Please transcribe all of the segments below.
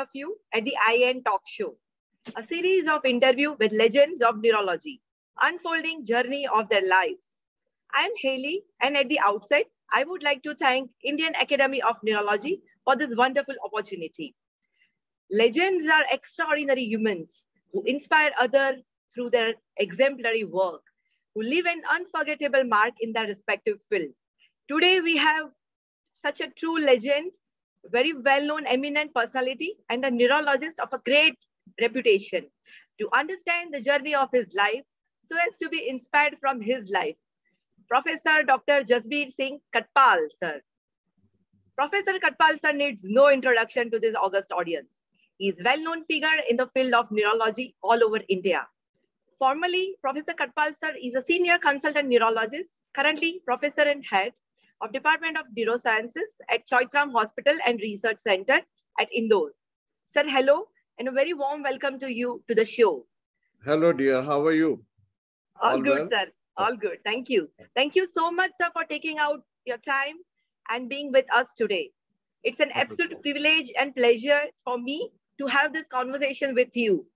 of you at the IN Talk Show, a series of interviews with legends of neurology, unfolding journey of their lives. I am Haley, and at the outset, I would like to thank Indian Academy of Neurology for this wonderful opportunity. Legends are extraordinary humans who inspire others through their exemplary work, who leave an unforgettable mark in their respective field. Today, we have such a true legend, very well-known eminent personality, and a neurologist of a great reputation to understand the journey of his life so as to be inspired from his life. Professor Dr. Jasbir Singh Kathpal, sir. Professor Kathpal, sir, needs no introduction to this august audience. He is a well-known figure in the field of neurology all over India. Formerly, Professor Kathpal, sir, is a senior consultant neurologist, currently professor and head of Department of Neurosciences at Choithram Hospital and Research Center at Indore. Sir, hello, and a very warm welcome to you to the show. Hello, dear. How are you? All good, well? Sir. All good. Thank you. Thank you so much, sir, for taking out your time and being with us today. It's an absolute privilege and pleasure for me to have this conversation with you.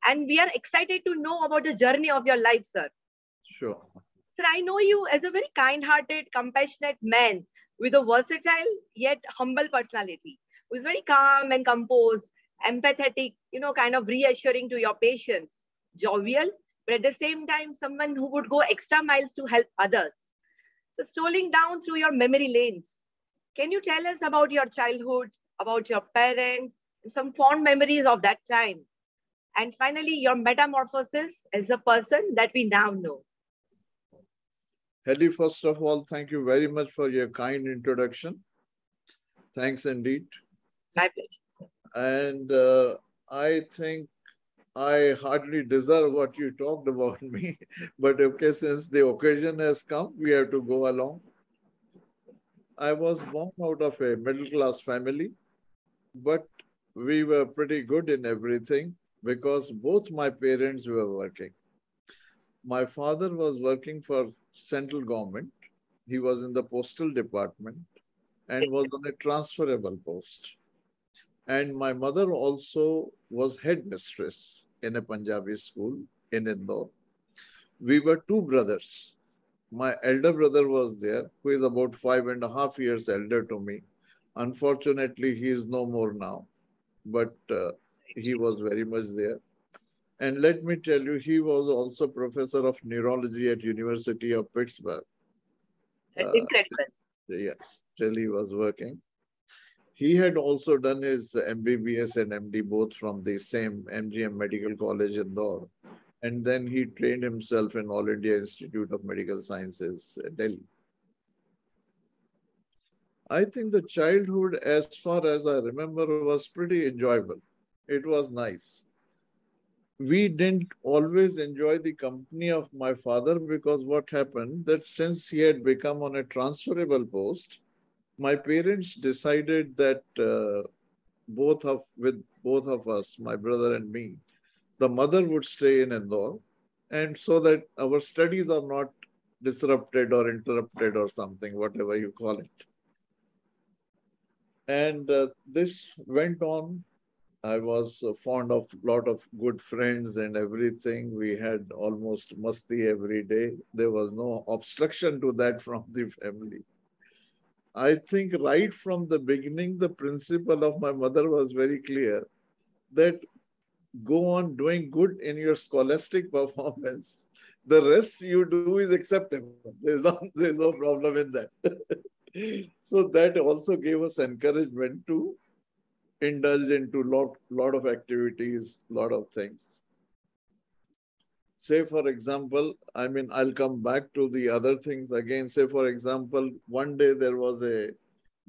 And we are excited to know about the journey of your life, sir. Sure. Sir, I know you as a very kind-hearted, compassionate man with a versatile yet humble personality, who is very calm and composed, empathetic, kind of reassuring to your patients, jovial, but at the same time, someone who would go extra miles to help others. So strolling down through your memory lanes, can you tell us about your childhood, about your parents, and some fond memories of that time? And finally, your metamorphosis as a person that we now know. Hedy, first of all, thank you very much for your kind introduction. Thanks indeed. My pleasure, sir. And I think I hardly deserve what you talked about me, but okay, since the occasion has come, we have to go along. I was born out of a middle-class family, but we were pretty good in everything because both my parents were working. My father was working for central government. He was in the postal department and was on a transferable post. And my mother also was headmistress in a Punjabi school in Indore. We were two brothers. My elder brother was there, who is about 5.5 years elder to me. Unfortunately, he is no more now, but he was very much there. And let me tell you, he was also professor of neurology at University of Pittsburgh. That's incredible. Yes, till he was working. He had also done his MBBS and MD both from the same MGM Medical College in Indore. And then he trained himself in All India Institute of Medical Sciences, Delhi. I think the childhood, as far as I remember, was pretty enjoyable. It was nice. We didn't always enjoy the company of my father because what happened that since he had become on a transferable post, my parents decided that with both of us, my brother and me, the mother would stay in Indore, and so that our studies are not disrupted or interrupted or something, whatever you call it. And this went on. I was fond of a lot of good friends and everything. We had almost masti every day. There was no obstruction to that from the family. I think right from the beginning, the principle of my mother was very clear that go on doing good in your scholastic performance. The rest you do is acceptable. There's no problem in that. So that also gave us encouragement to indulge into lot of activities, lot of things. Say, for example, I'll come back to the other things again. Say, for example, one day there was a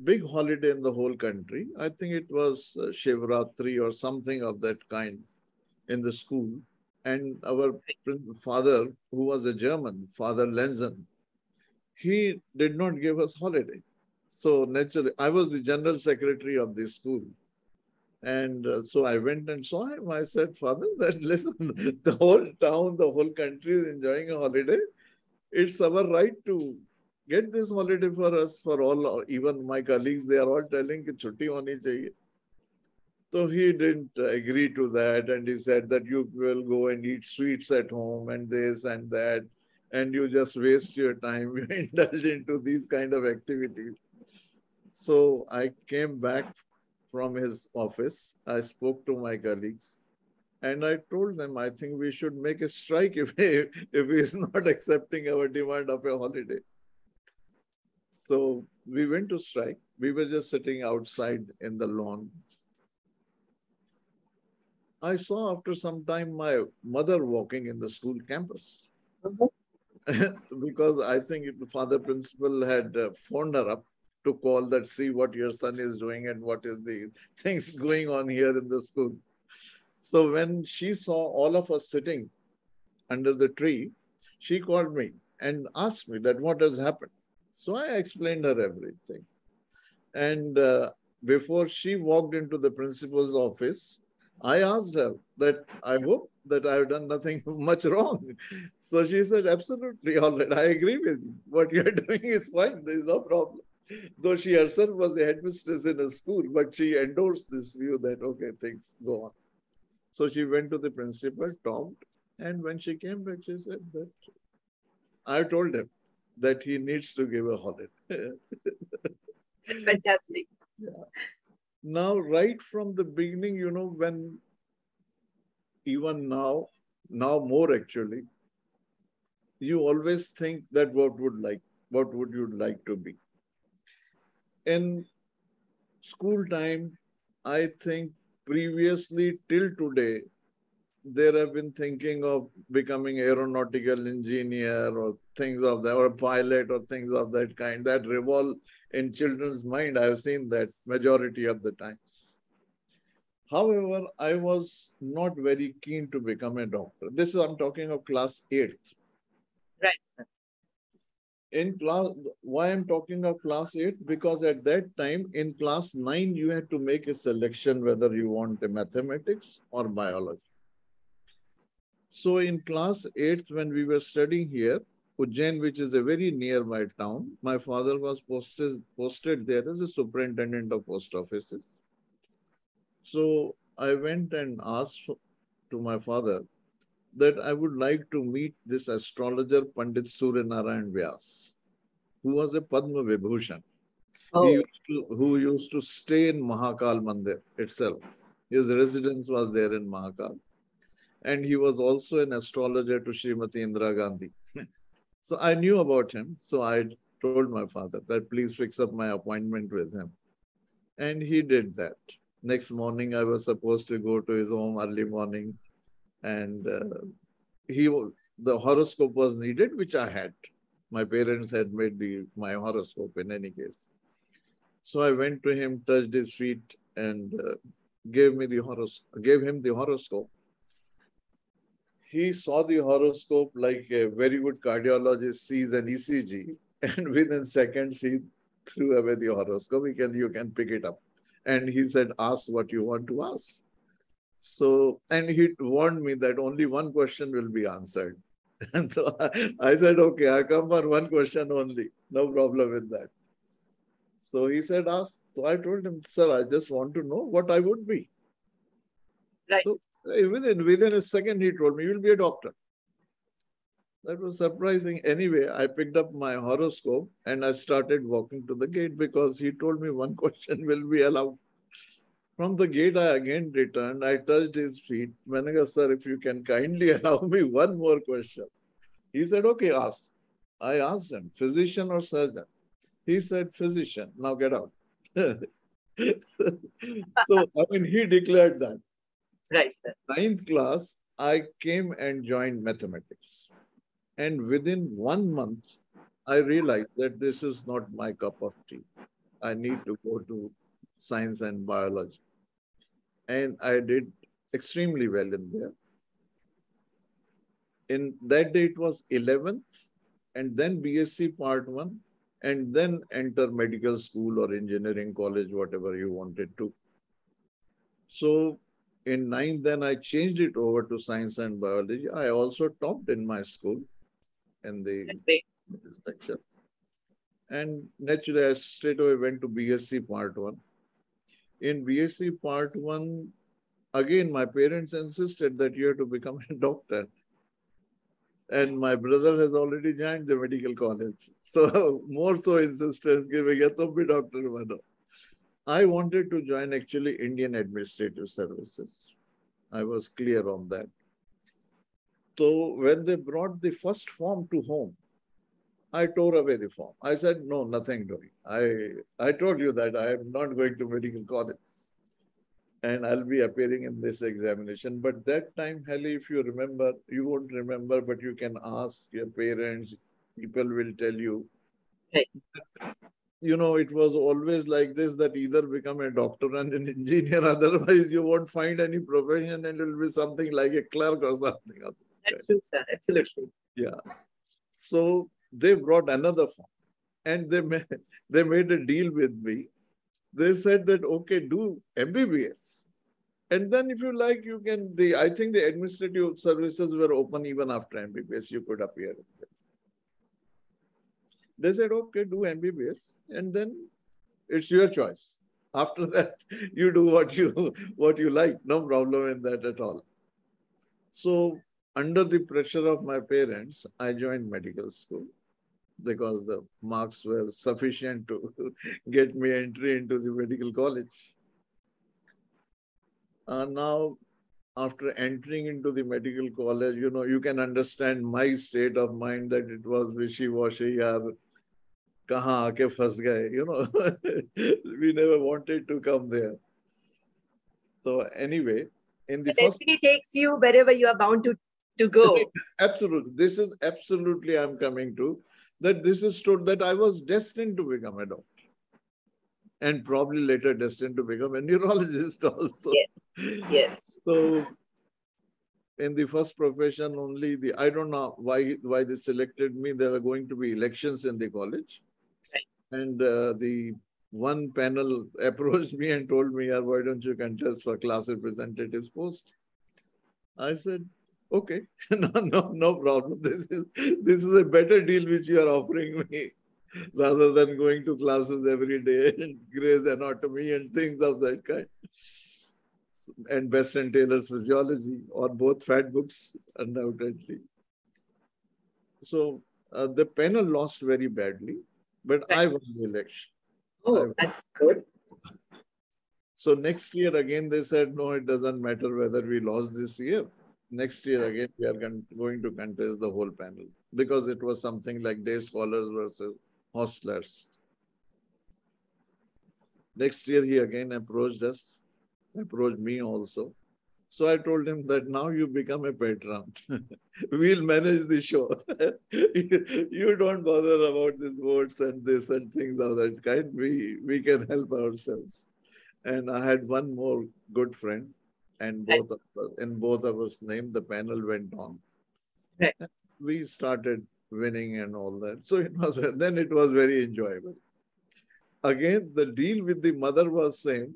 big holiday in the whole country. I think it was Shivratri or something of that kind in the school. And our father, who was a German, Father Lenzen, he did not give us holiday. So naturally, I was the general secretary of the school. And so I went and saw him. I said, Father, listen, the whole town, the whole country is enjoying a holiday. It's our right to get this holiday for us, for all, even my colleagues, they are all telling that chutti honi chahiye. So he didn't agree to that, and he said that you will go and eat sweets at home and this and that, and you just waste your time, you indulge into these kind of activities. So I came back from his office. I spoke to my colleagues and I told them, I think we should make a strike if he is not accepting our demand of a holiday. So we went to strike. We were just sitting outside in the lawn. I saw after some time my mother walking in the school campus. Because I think the father principal had phoned her up to call that, see what your son is doing and what is the things going on here in the school. So when she saw all of us sitting under the tree, she called me and asked me that what has happened. So I explained her everything. And before she walked into the principal's office, I asked her that I hope that I have done nothing much wrong. So she said, absolutely, all right. I agree with you. What you're doing is fine. There is no problem. Though she herself was a headmistress in a school, but she endorsed this view that, okay, things go on. So she went to the principal, talked, and when she came back, she said that I told him that he needs to give a holiday. Fantastic. Yeah. Now, right from the beginning, when even now more actually, you always think that what would you like to be? In school time, I think previously till today, there have been thinking of becoming aeronautical engineer or things of that, or a pilot or things of that kind that revolve in children's mind. I've seen that majority of the times. However, I was not very keen to become a doctor. I'm talking of class 8th. Right, sir. In class, why I'm talking of class 8? Because at that time, in class 9, you had to make a selection whether you want a mathematics or biology. So in class 8th, when we were studying here, Ujjain, which is a very nearby town, my father was posted there as a superintendent of post offices. So I went and asked to my father that I would like to meet this astrologer Pandit Surya Narayan Vyas, who was a Padma Vibhushan. Oh, Who used to stay in Mahakal Mandir itself. His residence was there in Mahakal. And he was also an astrologer to Srimati Indira Gandhi. So I knew about him. So I told my father that please fix up my appointment with him. And he did that. Next morning, I was supposed to go to his home early morning. And the horoscope was needed, which I had. My parents had made my horoscope in any case. So I went to him, touched his feet, and gave him the horoscope. He saw the horoscope like a very good cardiologist sees an ECG, and within seconds he threw away the horoscope. You can pick it up, and he said, "Ask what you want to ask." So, and he warned me that only one question will be answered. And so I said, okay, I come for one question only. No problem with that. So he said, ask. So I told him, sir, I just want to know what I would be. right. So within a second, he told me, you will be a doctor. That was surprising. Anyway, I picked up my horoscope and I started walking to the gate because he told me one question will be allowed. From the gate, I again returned. I touched his feet. Managa, sir, if you can kindly allow me one more question. He said, okay, ask. I asked him, physician or surgeon? He said, physician. Now get out. So, I mean, he declared that. Right, sir. 9th class, I came and joined mathematics. And within 1 month, I realized that this is not my cup of tea. I need to go to science and biology. And I did extremely well in there. In that day, it was 11th, and then BSc Part 1, and then enter medical school or engineering college, whatever you wanted to. So in 9th, then I changed it over to science and biology. I also topped in my school in the section. And naturally, I straight away went to BSc Part 1. in BSc Part 1, again, my parents insisted that you have to become a doctor. And my brother has already joined the medical college. So more so insistence, giving a be doctor. I wanted to join actually Indian Administrative Services. I was clear on that. So when they brought the first form to home, I tore away the form. I said, no, nothing doing. I told you that I am not going to medical college and I'll be appearing in this examination. But that time, Heli, if you remember, you won't remember, but you can ask your parents, people will tell you. Right. You know, it was always like this, that either become a doctor and an engineer, otherwise you won't find any profession and it will be something like a clerk or something. That's true, sir. Absolutely. Yeah. So they brought another form and they made a deal with me. They said that, okay, do MBBS. And then if you like, you can, I think the administrative services were open even after MBBS, you could appear. They said, okay, do MBBS. And then it's your choice. After that, you do what you like. No problem in that at all. So under the pressure of my parents, I joined medical school because the marks were sufficient to get me entry into the medical college. Now, after entering into the medical college, you know, you can understand my state of mind that it was wishy-washy, yaar, kahan aake phas gaye, you know. We never wanted to come there. So anyway, in the first... destiny takes you wherever you are bound to go. Absolutely. This is absolutely I'm coming to, that this is true, that I was destined to become a doctor. And probably later destined to become a neurologist also. Yes. Yes. So in the first profession only, I don't know why they selected me. There were going to be elections in the college. Right. And the one panel approached me and told me, why don't you contest for class representative's post? I said, okay, no problem. This is a better deal which you are offering me, rather than going to classes every day and Gray's Anatomy and things of that kind. And Best and Taylor's Physiology, or both fat books, undoubtedly. So the panel lost very badly, but I won the election. Oh, that's good. So next year again, they said, no, it doesn't matter whether we lost this year. Next year again, we are going to contest the whole panel, because it was something like day scholars versus hostlers. Next year, he again approached me also. So I told him that now you become a patron. We'll manage the show. You don't bother about these votes and this and things of that kind. We can help ourselves. And I had one more good friend, and in both of us' name, the panel went on. Right. We started winning and all that. So it was very enjoyable. Again, the deal with the mother was same,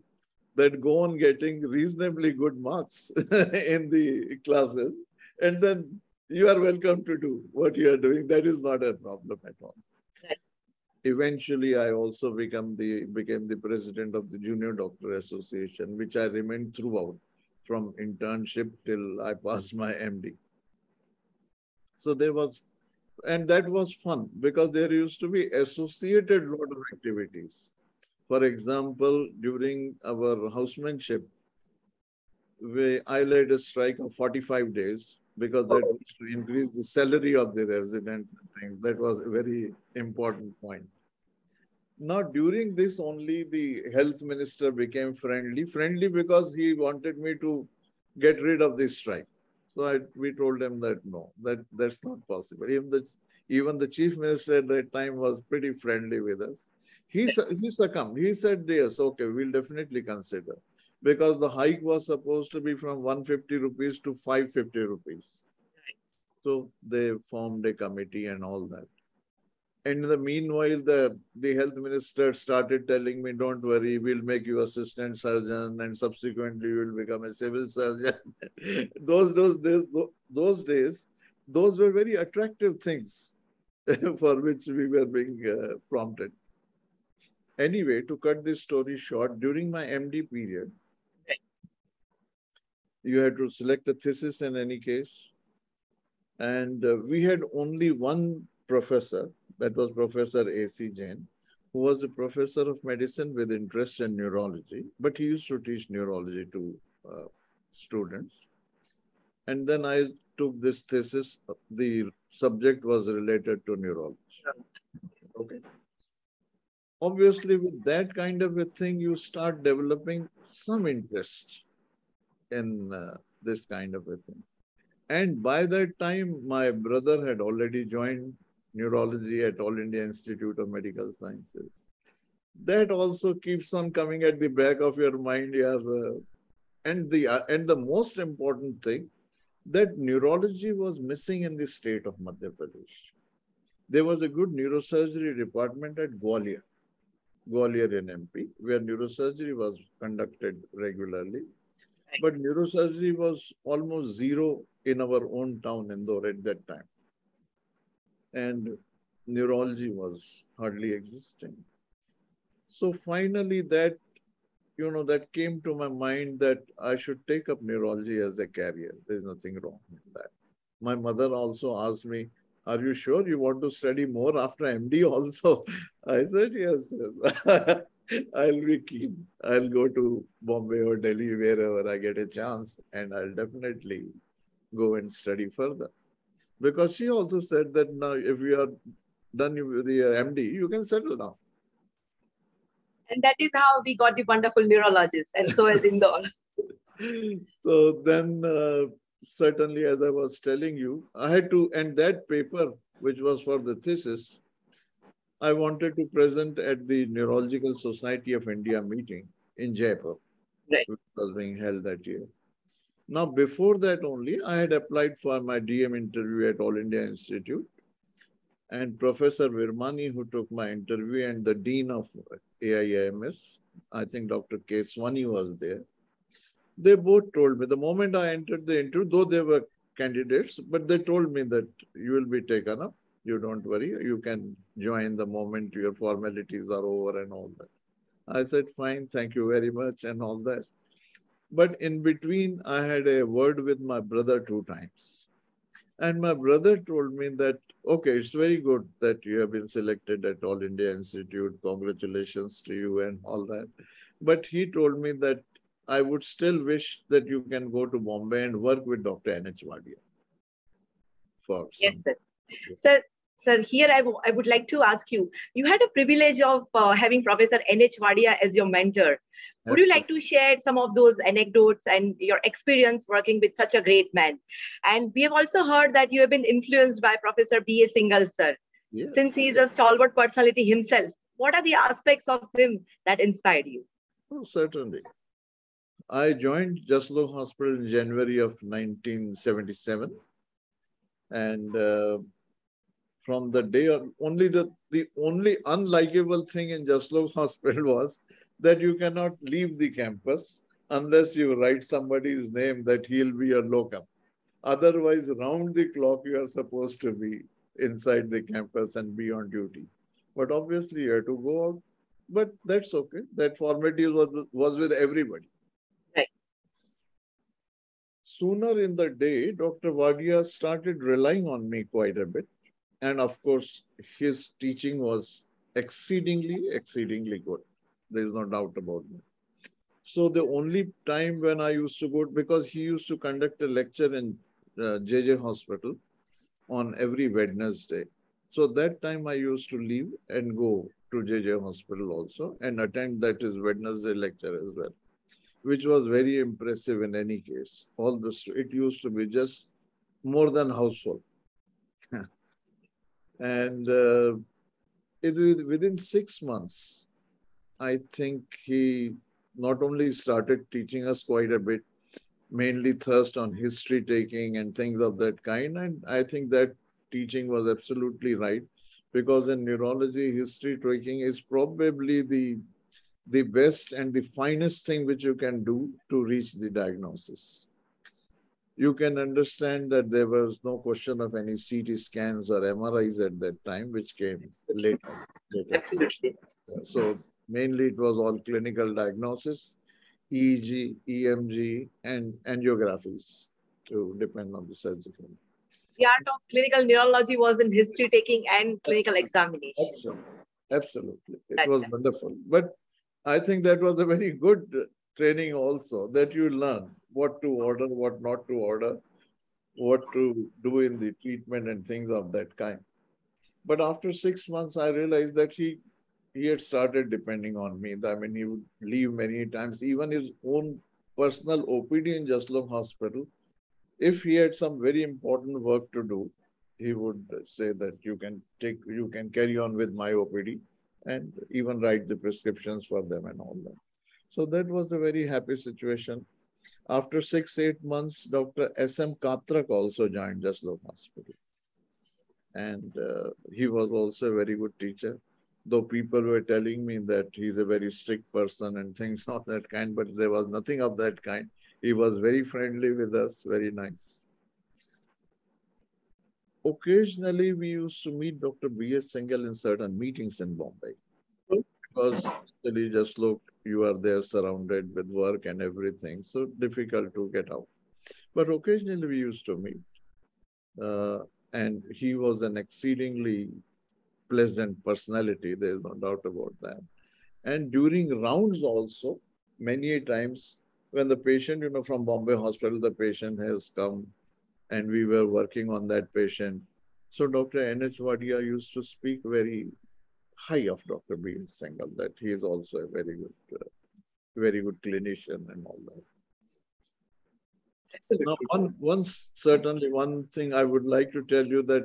that go on getting reasonably good marks in the classes, and then you are welcome to do what you are doing. That is not a problem at all. Right. Eventually, I also became the president of the Junior Doctor Association, which I remained throughout, from internship till I passed my MD. So and that was fun, because there used to be associated lot of activities. For example, during our housemanship, I led a strike of 45 days, because that was to increase the salary of the resident. That was a very important point. Now, during this only, the health minister became friendly because he wanted me to get rid of this strike. So we told him that no, that's not possible. Even the chief minister at that time was pretty friendly with us. He succumbed. He said, yes, okay, we'll definitely consider. Because the hike was supposed to be from 150 rupees to 550 rupees. So they formed a committee and all that. And in the meanwhile, the health minister started telling me, don't worry, we'll make you assistant surgeon, and subsequently you will become a civil surgeon. Those days, those were very attractive things for which we were being prompted. Anyway, to cut this story short, during my MD period, you had to select a thesis in any case. And we had only one professor, that was Professor A.C. Jain, who was a professor of medicine with interest in neurology, but he used to teach neurology to students. And then I took this thesis. The subject was related to neurology. Okay. Obviously, with that kind of a thing, you start developing some interest in this kind of a thing. And by that time, my brother had already joined neurology at All India Institute of Medical Sciences. That also keeps on coming at the back of your mind. And the most important thing, that neurology was missing in the state of Madhya Pradesh. There was a good neurosurgery department at Gwalior in MP, where neurosurgery was conducted regularly. But neurosurgery was almost zero in our own town, Indore, at that time. And neurology was hardly existing. So finally that came to my mind that I should take up neurology as a career. There's nothing wrong with that. My mother also asked me, are you sure you want to study more after MD also? I said, yes. I'll be keen. I'll go to Bombay or Delhi, wherever I get a chance, and I'll definitely go and study further. Because she also said that now if you are done with the MD, you can settle down. And that is how we got the wonderful neurologist, and so is Indore. So then, certainly, as I was telling you, I had to, and that paper, which was for the thesis, I wanted to present at the Neurological Society of India meeting in Jaipur, which was being held that year. Now, before that only, I had applied for my DM interview at All India Institute. And Professor Virmani, who took my interview, and the Dean of AIIMS, I think Dr. K. Swani was there. They both told me, the moment I entered the interview, though they were candidates, but they told me that you will be taken up. You don't worry. You can join the moment your formalities are over and all that. I said, fine, thank you very much and all that. But in between, I had a word with my brother 2 times. And my brother told me that, okay, it's very good that you have been selected at All India Institute. Congratulations to you and all that. But he told me that I would still wish that you can go to Bombay and work with Dr. N.H. Wadia. Yes, sir. Sir, here I would like to ask you, you had a privilege of having Professor N.H. Wadia as your mentor. Would you like to share some of those anecdotes and your experience working with such a great man? And we have also heard that you have been influenced by Professor B.A. Singhal, sir. Yes. Since he is a stalwart personality himself, what are the aspects of him that inspired you? Oh, certainly. I joined Jasbir Hospital in January of 1977. And from the day on, the only unlikable thing in Jasbir Hospital was that you cannot leave the campus unless you write somebody's name that he'll be your locum. Otherwise, round the clock, you are supposed to be inside the campus and be on duty. But obviously, you have to go out. But that's okay. That formality was with everybody. Right. Sooner in the day, Dr. Wadia started relying on me quite a bit. And of course, his teaching was exceedingly good. There's no doubt about that. So the only time when I used to go, because he used to conduct a lecture in JJ Hospital on every Wednesday. So that time I used to leave and go to JJ Hospital also and attend that his Wednesday lecture as well, which was very impressive in any case. It used to be just more than household. And within 6 months, I think he not only started teaching us quite a bit, mainly thrust on history taking and things of that kind. And I think that teaching was absolutely right, because in neurology, history taking is probably the best and the finest thing which you can do to reach the diagnosis. You can understand that there was no question of any CT scans or MRIs at that time, which came later. Absolutely. So Mainly it was all clinical diagnosis, EEG, EMG, and angiographies to depend on the surgical. The art of clinical neurology was in history taking and clinical examination. Absolutely. Absolutely. It That was time. wonderful. But I think that was a very good training also, that you learn what to order, what not to order, what to do in the treatment and things of that kind. But after 6 months, I realized that he had started depending on me. I mean, he would leave many times, even his own personal OPD in Jaslow Hospital. If he had some very important work to do, he would say that you can carry on with my OPD and even write the prescriptions for them and all that. So that was a very happy situation. After 6, 8 months, Dr. S.M. Katrak also joined Jaslow Hospital. And he was also a very good teacher. Though people were telling me that he's a very strict person and things of that kind, but there was nothing of that kind. He was very friendly with us, very nice. Occasionally, we used to meet Dr. B.S. Singhal in certain meetings in Bombay. Because he just looked, you are there surrounded with work and everything, so difficult to get out. But occasionally we used to meet. And he was an exceedingly pleasant personality, there's no doubt about that. And during rounds also, many times when the patient, from Bombay Hospital, the patient has come and we were working on that patient. So Dr. N.H. Wadia used to speak very high of Dr. B.S. Singhal, that he is also a very good clinician and all that. Absolutely. Now, certainly one thing I would like to tell you that,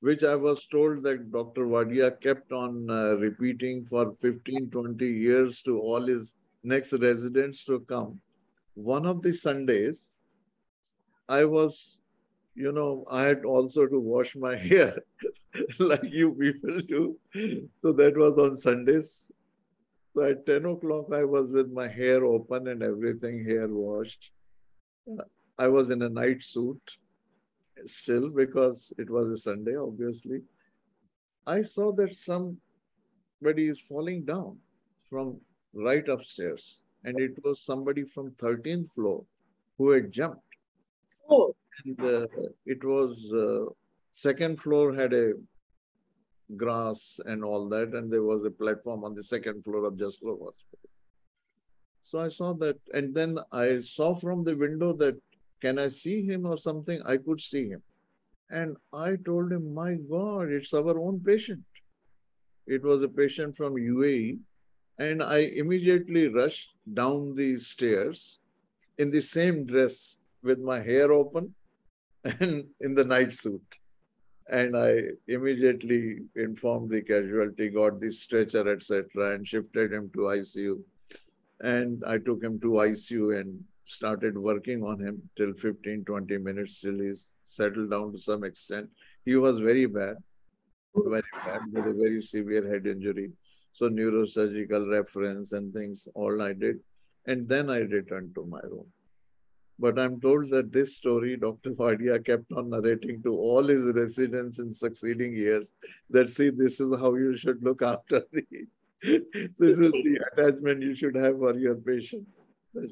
which I was told that Dr. Wadia kept on repeating for 15, 20 years to all his next residents to come. One of the Sundays, I was, I had also to wash my hair like you people do. So that was on Sundays. So at 10 o'clock, I was with my hair open and everything, hair washed. I was in a night suit still because it was a Sunday, obviously. I saw that somebody is falling down from right upstairs. And it was somebody from 13th floor who had jumped. Oh. And it was second floor had a grass and all that. And there was a platform on the second floor of Jaslow Hospital. So I saw that. And then I saw from the window that, can I see him or something? I could see him. And I told him, my God, it's our own patient. It was a patient from UAE. And I immediately rushed down the stairs in the same dress with my hair open and in the night suit. And I immediately informed the casualty, got the stretcher, etc., and shifted him to ICU. And I took him to ICU and started working on him till 15, 20 minutes till he's settled down to some extent. He was very bad, with a very severe head injury. So neurosurgical reference and things, all I did. And then I returned to my room. But I'm told that this story, Dr. Wadia kept on narrating to all his residents in succeeding years, that see, this is how you should look after this is the attachment you should have for your patient. This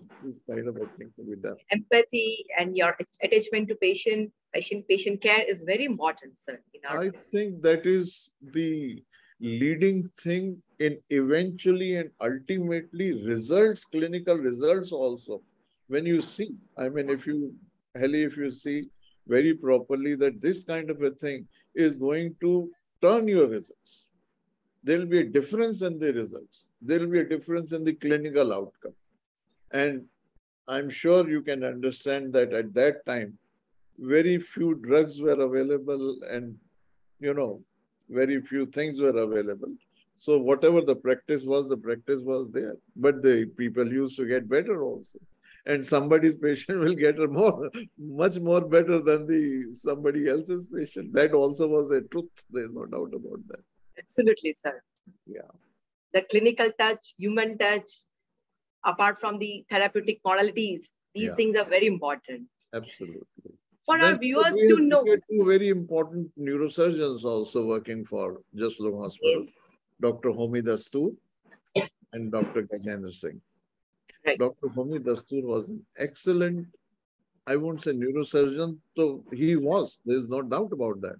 kind of a thing to be done. Empathy and your attachment to patient care is very important, sir. I think that is the leading thing in eventually and ultimately results, clinical results also. When you see, I mean, if you see very properly that this kind of a thing is going to turn your results, there will be a difference in the results. There will be a difference in the clinical outcome. And I'm sure you can understand that at that time, very few drugs were available and, very few things were available. So whatever the practice was there. But the people used to get better also. And somebody's patient will get much more better than somebody else's patient. That also was a truth. There's no doubt about that. Absolutely, sir. Yeah. The clinical touch, human touch, apart from the therapeutic modalities, these things are very important. Absolutely. For our viewers to know. We had two very important neurosurgeons also working for Jaslow Hospital. Yes. Dr. Homi Dastoor and Dr. Gajendra Singh. Right. Dr. Homi Dastur was an excellent, I won't say neurosurgeon, so he was, there's no doubt about that.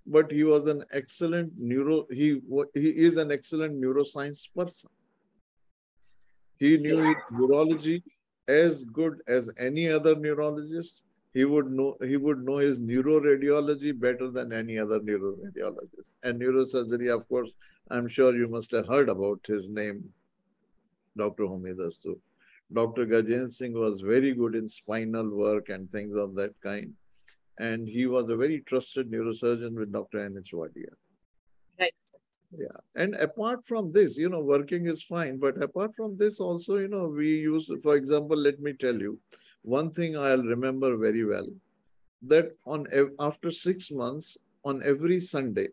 But he was an excellent he is an excellent neuroscience person. He knew his neurology as good as any other neurologist. He would know his neuroradiology better than any other neuroradiologist. And neurosurgery, of course, I'm sure you must have heard about his name, Dr. Homi Dastur. Dr. Gajendra Singh was very good in spinal work and things of that kind. And he was a very trusted neurosurgeon with Dr. N.H. Wadia. Right. Yeah. And apart from this, working is fine. But apart from this also, we use, for example, let me tell you, one thing I'll remember very well, that after 6 months, on every Sunday,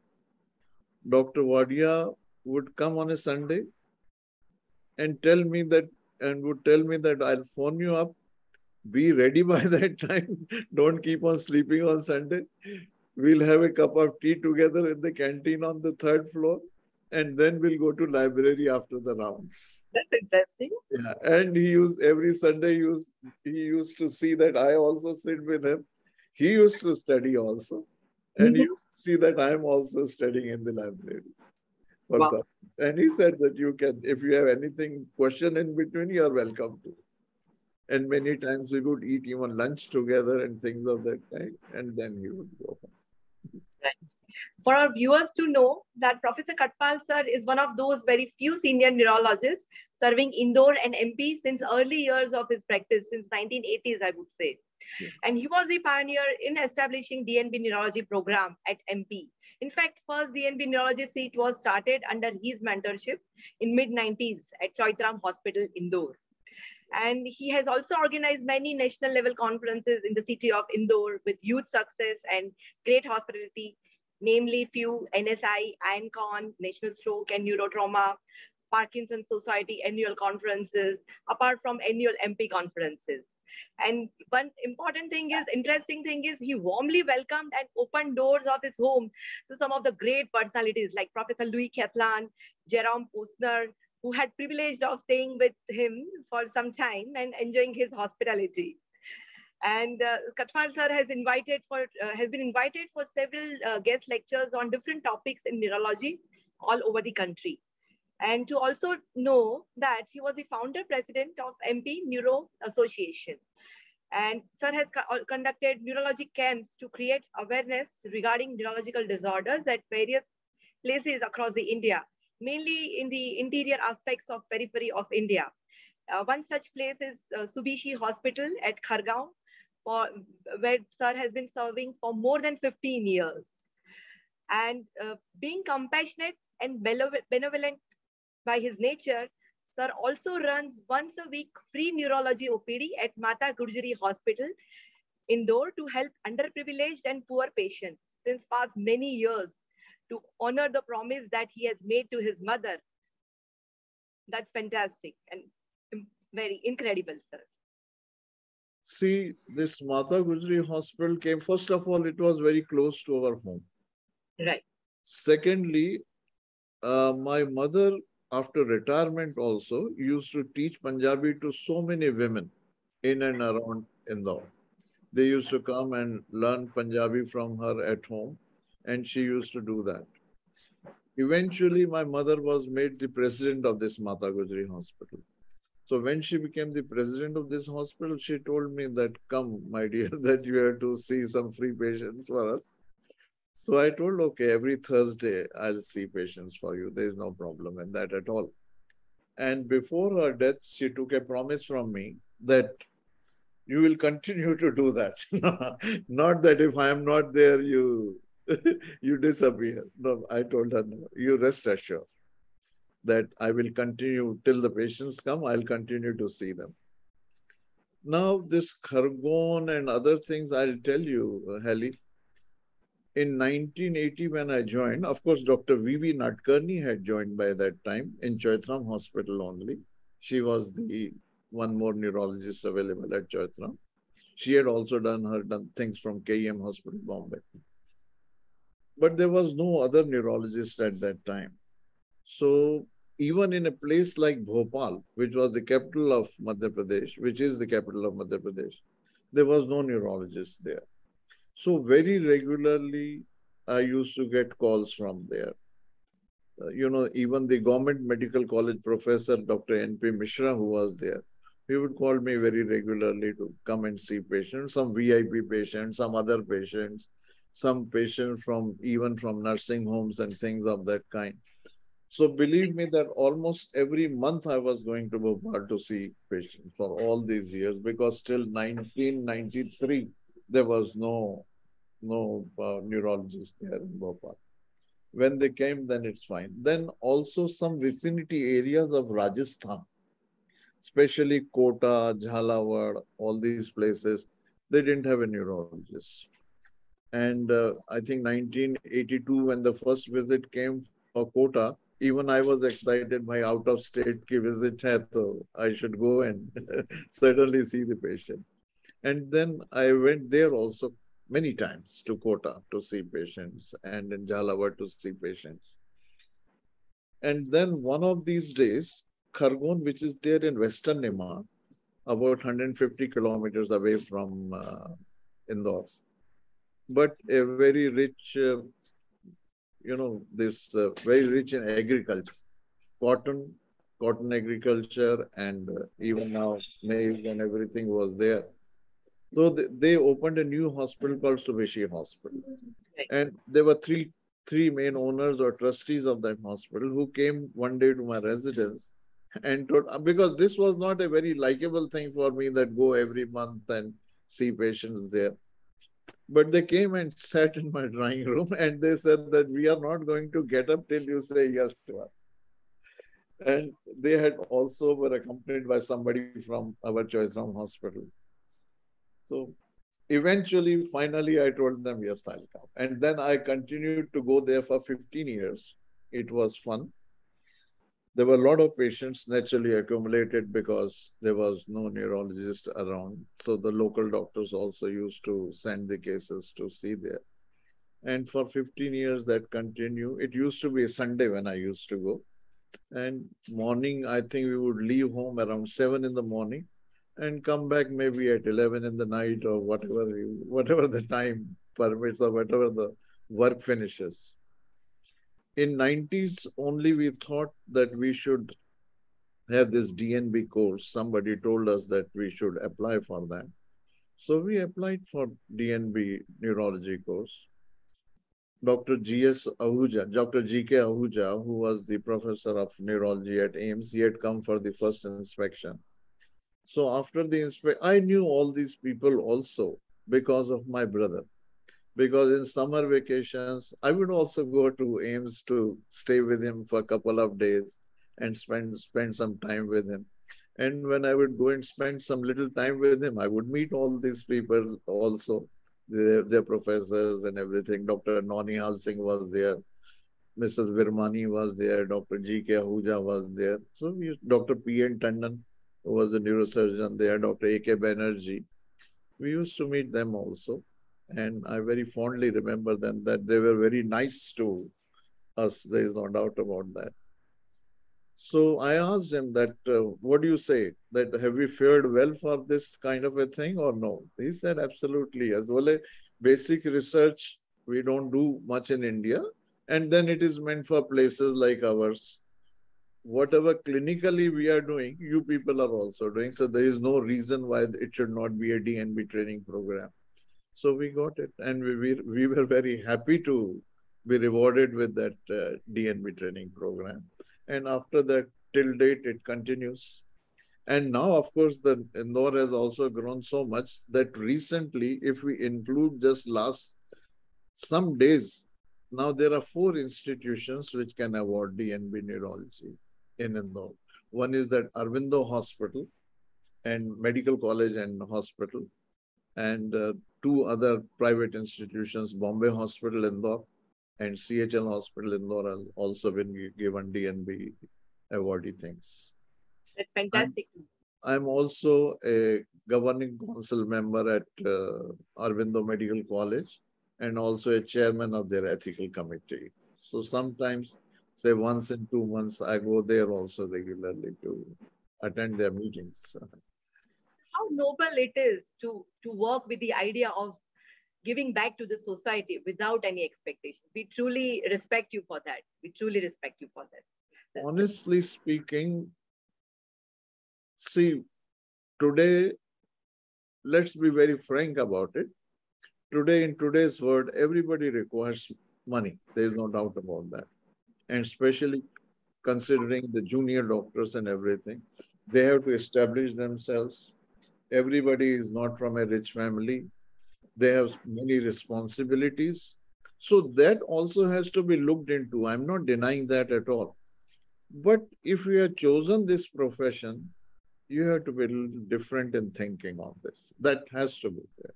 Dr. Wadia would come on a Sunday and would tell me that I'll phone you up, be ready by that time. Don't keep on sleeping on Sunday. We'll have a cup of tea together in the canteen on the third floor, and then we'll go to library after the rounds. That's interesting. Yeah, and every Sunday he used to see that I also sit with him. He used to study also, and he used to see that I am also studying in the library. Wow. And he said that you can, if you have anything question in between, you are welcome to. And many times we would eat even lunch together and things of that kind, and then he would go home. Right. For our viewers to know that Professor Kathpal sir is one of those very few senior neurologists serving Indore and MP since early years of his practice, since 1980s, I would say. Yeah. And he was the pioneer in establishing DNB neurology program at MP. In fact, first DNB neurology seat was started under his mentorship in mid-90s at Choithram Hospital, Indore. And he has also organized many national level conferences in the city of Indore with huge success and great hospitality, namely few NSI, INCON, National Stroke and Neurotrauma, Parkinson Society annual conferences, apart from annual MP conferences. And one interesting thing is he warmly welcomed and opened doors of his home to some of the great personalities like Professor Louis Kaplan, Jerome Posner, who had privilege of staying with him for some time and enjoying his hospitality. And Kathpal sir has been invited for several guest lectures on different topics in neurology all over the country. And to also know that he was the founder president of MP Neuro Association. And sir has conducted neurology camps to create awareness regarding neurological disorders at various places across the India, mainly in the interior aspects of periphery of India. One such place is Subishi Hospital at Khargaon, where sir has been serving for more than 15 years. And being compassionate and benevolent by his nature, sir also runs once a week free neurology OPD at Mata Gurjari Hospital, Indore, to help underprivileged and poor patients since past many years, to honor the promise that he has made to his mother. That's fantastic and very incredible, sir. See, this Mata Gujri Hospital came, first of all, it was very close to our home. Right. Secondly, my mother, after retirement also, used to teach Punjabi to so many women in and around Indore. They used to come and learn Punjabi from her at home, and she used to do that. Eventually, my mother was made the president of this Mata Gujri Hospital. So when she became the president of this hospital, she told me that, come, my dear, that you have to see some free patients for us. So I told, okay, every Thursday, I'll see patients for you. There's no problem in that at all. And before her death, she took a promise from me that you will continue to do that. Not that if I am not there, you disappear. No, I told her, no, you rest assured that I will continue till the patients come. I'll continue to see them. Now, this Khargon and other things, I'll tell you, Heli. In 1980, when I joined, of course, Dr. V.V. Nadkarni had joined by that time in Choithram Hospital only. She was the one more neurologist available at Choithram. She had also done things from KEM Hospital, Bombay. But there was no other neurologist at that time. So even in a place like Bhopal, which was the capital of Madhya Pradesh, which is the capital of Madhya Pradesh, there was no neurologist there. So very regularly, I used to get calls from there. Even the government medical college professor, Dr. N.P. Mishra, who was there, he would call me very regularly to come and see patients, some VIP patients, some other patients, some patients from even from nursing homes and things of that kind. So believe me that almost every month I was going to Bhopal to see patients for all these years, because till 1993, there was no neurologist there in Bhopal. When they came, then it's fine. Then also some vicinity areas of Rajasthan, especially Kota, Jhalawad, all these places, they didn't have a neurologist. And I think 1982, when the first visit came for Kota, even I was excited. My out of state ki visit hai, so I should go and certainly see the patient. And then I went there also many times to Kota to see patients, and in Jhalawad to see patients. And then one of these days, Khargon, which is there in Western Nimar, about 150 kilometers away from Indore, but a very rich, this very rich in agriculture, cotton, cotton agriculture, and even now maize and everything was there. So they opened a new hospital called Subeshi Hospital. And there were three main owners or trustees of that hospital who came one day to my residence and told, because this was not a very likable thing for me that go every month and see patients there. But they came and sat in my drawing room and they said that we are not going to get up till you say yes to us. And they had also were accompanied by somebody from our Choithram hospital. So eventually, finally, I told them, yes, I'll come. And then I continued to go there for 15 years. It was fun. There were a lot of patients naturally accumulated because there was no neurologist around. So the local doctors also used to send the cases to see there. And for 15 years that continued. It used to be a Sunday when I used to go. And morning, I think we would leave home around 7 in the morning and come back maybe at 11 in the night or whatever the time permits or whatever the work finishes. In 90s only we thought that we should have this DNB course. Somebody told us that we should apply for that. So we applied for DNB neurology course. Dr. G.S. Ahuja, Dr. G.K. Ahuja, who was the professor of neurology at AIMS, he had come for the first inspection. So after the inspection, I knew all these people also because of my brother. Because in summer vacations, I would also go to AIMS to stay with him for a couple of days and spend some time with him. And when I would go and spend some little time with him, I would meet all these people also, their professors and everything. Dr. Naunihal Singh was there. Mrs. Virmani was there. Dr. G.K. Ahuja was there. So Dr. P.N. Tandon, who was a neurosurgeon there. Dr. A.K. Banerjee. We used to meet them also. And I very fondly remember them that they were very nice to us. There is no doubt about that. So I asked him that, what do you say? That have we fared well for this kind of a thing or no? He said, absolutely. As well as basic research, we don't do much in India. And then it is meant for places like ours. Whatever clinically we are doing, you people are also doing. So there is no reason why it should not be a DNB training program. So we got it. And we were very happy to be rewarded with that DNB training program. And after that, till date, it continues. And now, of course, the Indore has also grown so much that recently, if we include just last some days, now there are 4 institutions which can award DNB neurology in Indore. One is that Arvindo Hospital and Medical College and Hospital, and 2 other private institutions, Bombay Hospital Indore and CHL Hospital Indore, have also been given DNB awardee things. That's fantastic. I'm also a governing council member at Arvindo Medical College and also a chairman of their ethical committee. So sometimes say once in 2 months, I go there also regularly to attend their meetings. How noble it is to work with the idea of giving back to the society without any expectations. We truly respect you for that. We truly respect you for that. Honestly speaking, see, today, let's be very frank about it. Today, in today's world, everybody requires money. There is no doubt about that. And especially considering the junior doctors and everything, they have to establish themselves. Everybody is not from a rich family. They have many responsibilities. So that also has to be looked into. I'm not denying that at all. But if you have chosen this profession, you have to be a little different in thinking on this. That has to be there.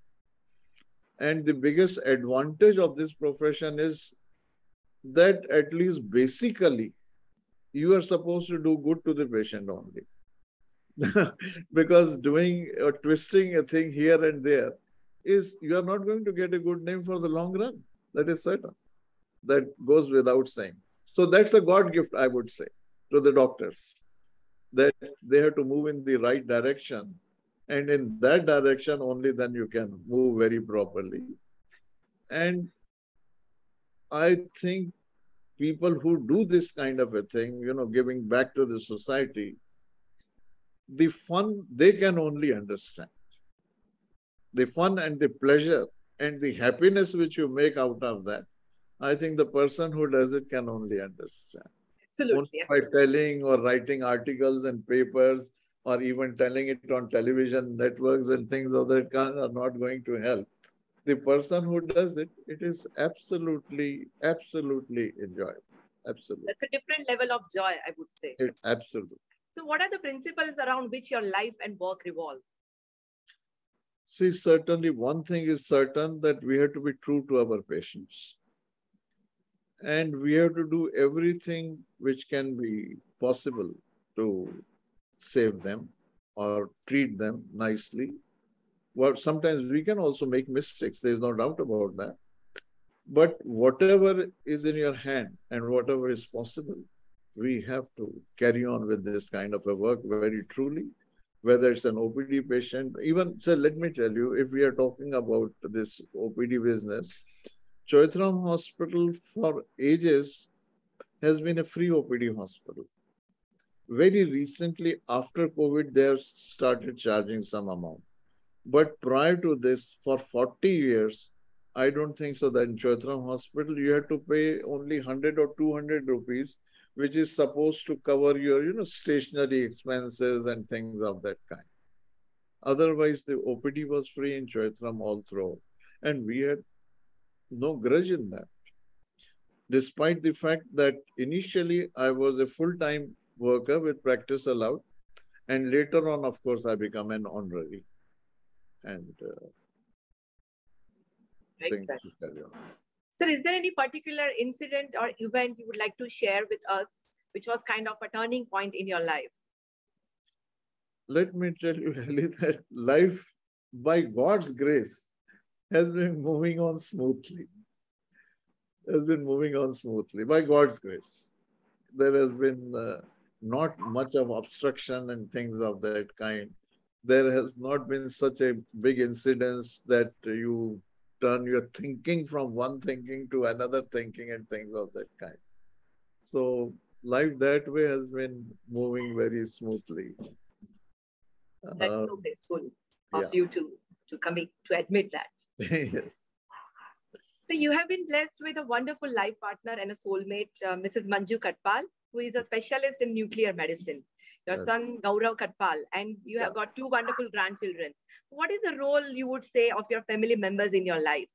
And the biggest advantage of this profession is that at least basically you are supposed to do good to the patient only. Because doing or twisting a thing here and there is, you are not going to get a good name for the long run. That is certain. That goes without saying. So that's a God gift, I would say, to the doctors, that they have to move in the right direction. And in that direction, only then you can move very properly. And I think people who do this kind of a thing, giving back to the society, the fun they can only understand. The fun and the pleasure and the happiness which you make out of that, I think the person who does it can only understand. Absolutely. Only by telling or writing articles and papers or even telling it on television networks and things of that kind are not going to help. The person who does it, it is absolutely, absolutely enjoyable. Absolutely. That's a different level of joy, I would say. Absolutely. So what are the principles around which your life and work revolve? See, certainly one thing is certain, that we have to be true to our patients. And we have to do everything which can be possible to save them or treat them nicely. Well, sometimes we can also make mistakes. There's no doubt about that. But whatever is in your hand and whatever is possible, we have to carry on with this kind of a work very truly, whether it's an OPD patient. Even, so let me tell you, if we are talking about this OPD business, Choithram Hospital for ages has been a free OPD hospital. Very recently, after COVID, they have started charging some amount. But prior to this, for 40 years, I don't think so that in Choithram Hospital, you have to pay only 100 or 200 rupees, which is supposed to cover your, stationary expenses and things of that kind. Otherwise, the OPD was free in Choithram all through. And we had no grudge in that. Despite the fact that initially I was a full-time worker with practice allowed, and later on, of course, I become an honorary. And things to carry on. Sir, is there any particular incident or event you would like to share with us, which was kind of a turning point in your life? Let me tell you, really, that life, by God's grace, has been moving on smoothly. Has been moving on smoothly, by God's grace. There has been not much of obstruction and things of that kind. There has not been such a big incidence that you turn your thinking from one thinking to another thinking and things of that kind. So life that way has been moving very smoothly. That's so graceful of you to commit, to admit that. Yes. So you have been blessed with a wonderful life partner and a soulmate, Mrs. Manju Kathpal, who is a specialist in nuclear medicine. Your son, Gaurav Kathpal, and you have got 2 wonderful grandchildren. What is the role you would say of your family members in your life?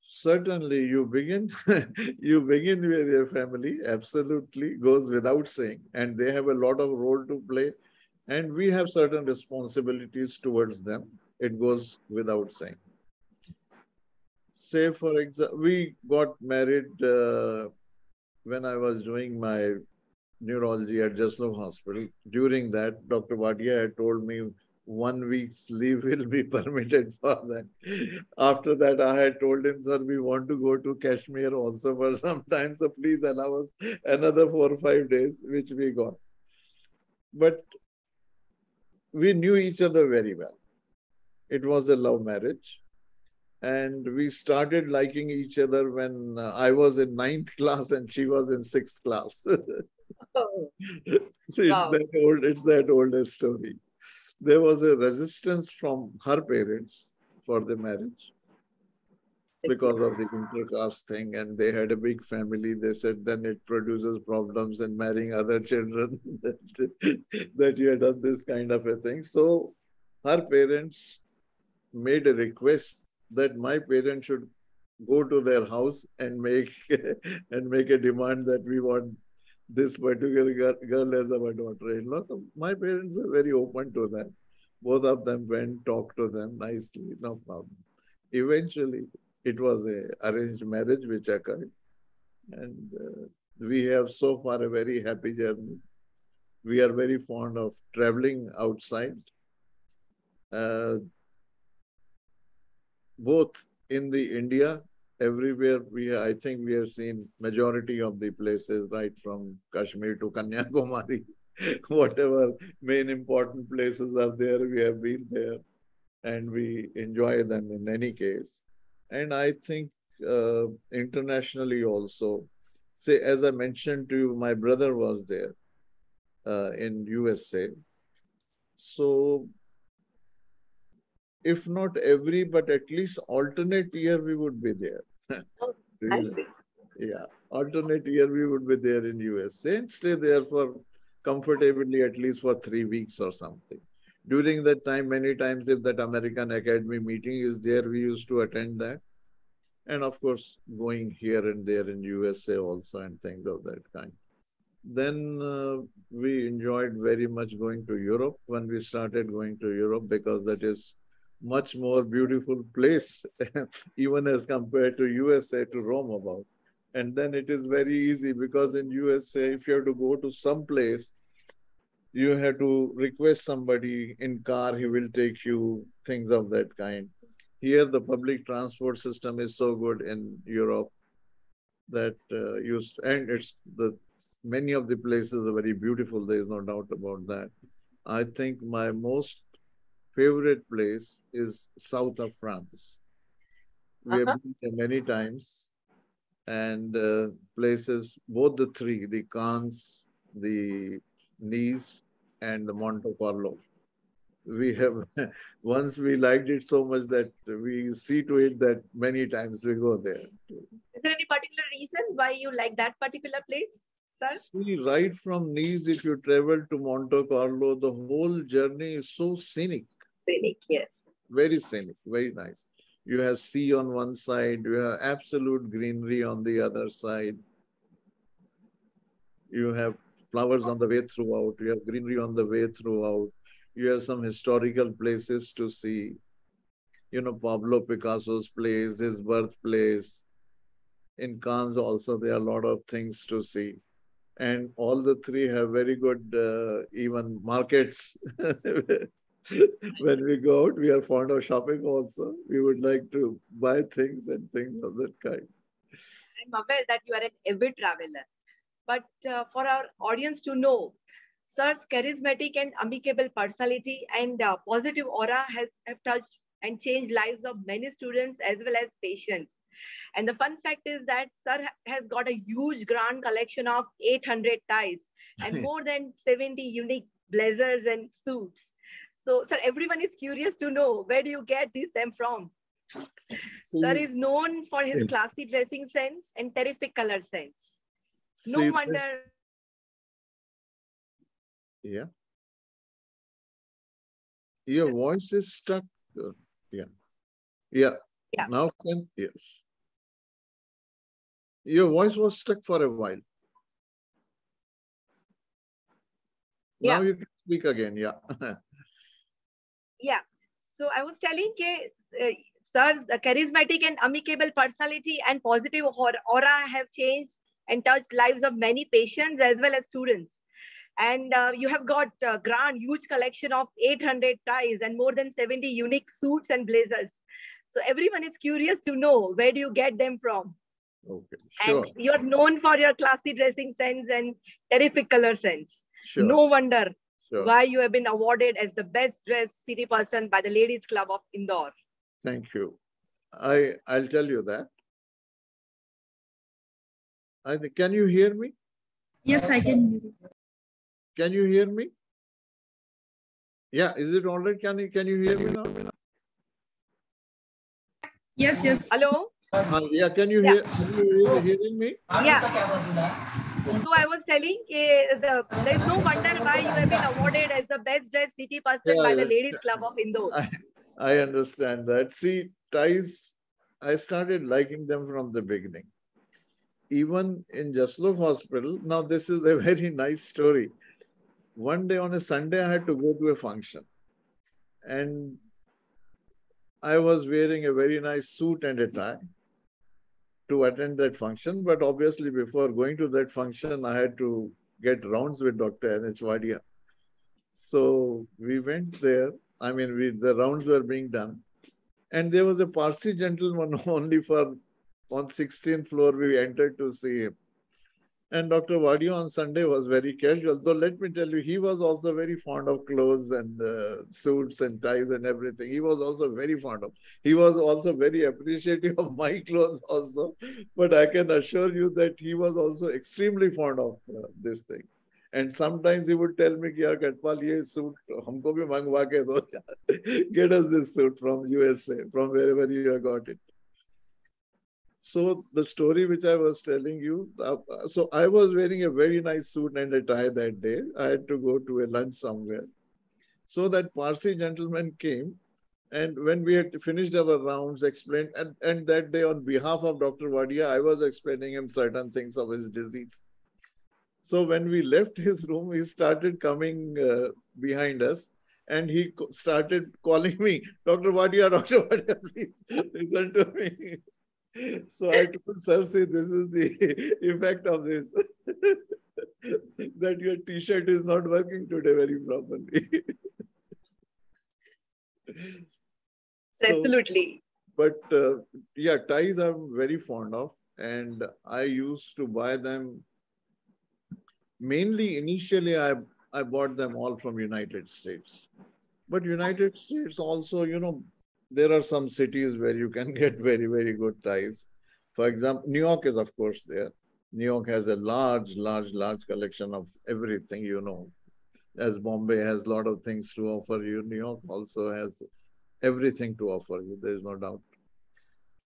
Certainly, you begin with your family, absolutely, goes without saying. And they have a lot of role to play. And we have certain responsibilities towards them. It goes without saying. Say, for example, we got married when I was doing my neurology at Jasbir Hospital. During that, Dr. Bhatia had told me 1 week's leave will be permitted for that. After that, I had told him, sir, we want to go to Kashmir also for some time, so please allow us another 4 or 5 days, which we got. But we knew each other very well. It was a love marriage. And we started liking each other when I was in 9th class and she was in 6th class. Oh, So wow. it's that old story. There was a resistance from her parents for the marriage because of the intercaste thing, and they had a big family. They said then it produces problems in marrying other children that you had done this kind of a thing. So her parents made a request that my parents should go to their house and make a demand that we want this particular girl as our daughter-in-law. So my parents were very open to that. Both of them went, talked to them nicely, no problem. Eventually, it was a arranged marriage which occurred, and we have so far a very happy journey. We are very fond of traveling outside, both in the India, everywhere I think we have seen majority of the places, right from Kashmir to Kanyakumari, whatever main important places are there, we have been there and we enjoy them in any case. And I think internationally also, say, as I mentioned to you, my brother was there in USA. So if not every, but at least alternate year we would be there. Oh, I see. Yeah, alternate year we would be there in USA and stay there for comfortably at least for 3 weeks or something. During that time, many times if that American Academy meeting is there, we used to attend that. And of course, going here and there in USA also and things of that kind. Then we enjoyed very much going to Europe when we started going to Europe, because that is much more beautiful place, even as compared to USA, to roam about. And then it is very easy because in USA, if you have to go to some place, you have to request somebody in car, he will take you, things of that kind. Here, the public transport system is so good in Europe that and it's the many of the places are very beautiful. There is no doubt about that. I think my most favorite place is south of France. We have been there many times, and places, both the three, the Cannes, the Nice, and the Monte Carlo. We have, once we liked it so much that we see to it that many times we go there. Is there any particular reason why you like that particular place, sir? See, right from Nice, if you travel to Monte Carlo, the whole journey is so scenic. Scenic, yes. Very scenic, very nice. You have sea on one side, you have absolute greenery on the other side. You have flowers on the way throughout, you have greenery on the way throughout. You have some historical places to see. You know, Pablo Picasso's place, his birthplace. In Cannes also, there are a lot of things to see. And all the three have very good even markets. When we go out, we are fond of shopping also. We would like to buy things and things of that kind. I'm aware that you are an avid traveler, but for our audience to know, sir's charismatic and amicable personality and positive aura have touched and changed lives of many students as well as patients. And the fun fact is that sir has got a huge grand collection of 800 ties and more than 70 unique blazers and suits. So, sir, everyone is curious to know, where do you get them from? Sir is known for his classy dressing sense and terrific color sense. No wonder. Yeah. Your voice is stuck. Yeah. Yeah. Yeah. Now yes. Your voice was stuck for a while. Yeah. Now you can speak again. Yeah. Yeah. So I was telling sir's charismatic and amicable personality and positive aura have changed and touched lives of many patients as well as students. And you have got a grand, huge collection of 800 ties and more than 70 unique suits and blazers. So everyone is curious to know, where do you get them from? Okay, And sure. you're known for your classy dressing sense and terrific color sense. Sure. No wonder Sure. why you have been awarded as the best dressed city person by the Ladies Club of Indore. Thank you. I'll tell you that. Can you hear me? Yes, I can hear you. Can you hear me? Yeah, is it all right? Can you hear me now? Yes, yes. Hello? Yeah, can you hearing me? Yeah. So I was telling, there's no wonder why you have been awarded as the best dressed city person by the Ladies Club of Indore. I understand that. See, ties, I started liking them from the beginning. Even in Jaslok Hospital, now this is a very nice story. One day on a Sunday, I had to go to a function. And I was wearing a very nice suit and a tie to attend that function. But obviously, before going to that function, I had to get rounds with Dr. N.H. Wadia. So we went there. I mean, the rounds were being done. And there was a Parsi gentleman only for on 16th floor we entered to see him. And Dr. Wadia on Sunday was very casual. Though let me tell you, he was also very fond of clothes and suits and ties and everything. He was also very fond of. He was also very appreciative of my clothes also. But I can assure you that he was also extremely fond of this thing. And sometimes he would tell me, "Yaar Kathpal, ye suit humko bhi mangwa ke do. Get us this suit from USA, from wherever you have got it." So the story which I was telling you, so I was wearing a very nice suit and a tie that day. I had to go to a lunch somewhere. So that Parsi gentleman came, and when we had finished our rounds, explained, and that day on behalf of Dr. Wadia, I was explaining him certain things of his disease. So when we left his room, he started coming behind us, and he started calling me, "Dr. Wadia, Dr. Wadia, please listen to me." So I told Sir, see, this is the effect of this. That your t-shirt is not working today very properly. Absolutely. But yeah, ties I'm very fond of. And I used to buy them. Mainly, initially, I bought them all from United States. But United States also, you know, there are some cities where you can get very, very good ties. For example, New York is, of course, there. New York has a large collection of everything, you know. As Bombay has a lot of things to offer you, New York also has everything to offer you. There is no doubt.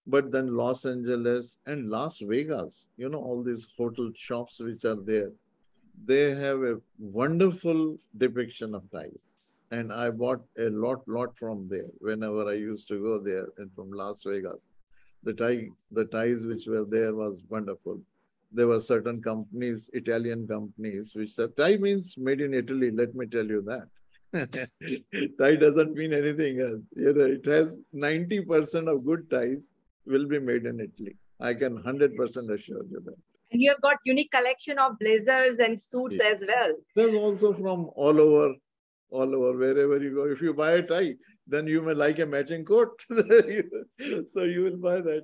But then Los Angeles and Las Vegas, you know, all these hotel shops which are there, they have a wonderful depiction of ties. And I bought a lot from there whenever I used to go there and from Las Vegas. The ties which were there was wonderful. There were certain companies, Italian companies, which said tie means made in Italy. Let me tell you that. Tie doesn't mean anything else. You know, it has 90% of good ties will be made in Italy. I can 100% assure you that. And you have got unique collection of blazers and suits as well. There's also from all over, wherever you go. If you buy a tie, then you may like a matching coat. So you will buy that,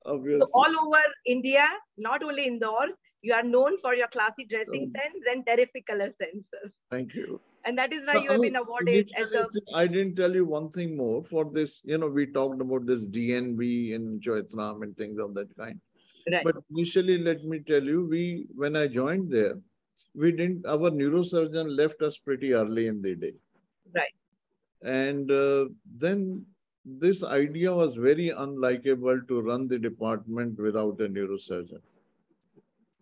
obviously. So all over India, not only Indore, you are known for your classy dressing sense and terrific color sense. Thank you. And that is why you have been awarded as the... I didn't tell you one thing more for this. You know, we talked about this DNB in Choithram and things of that kind. Right. But initially, let me tell you, when I joined there, our neurosurgeon left us pretty early in the day. Right. And then this idea was very unlikable to run the department without a neurosurgeon.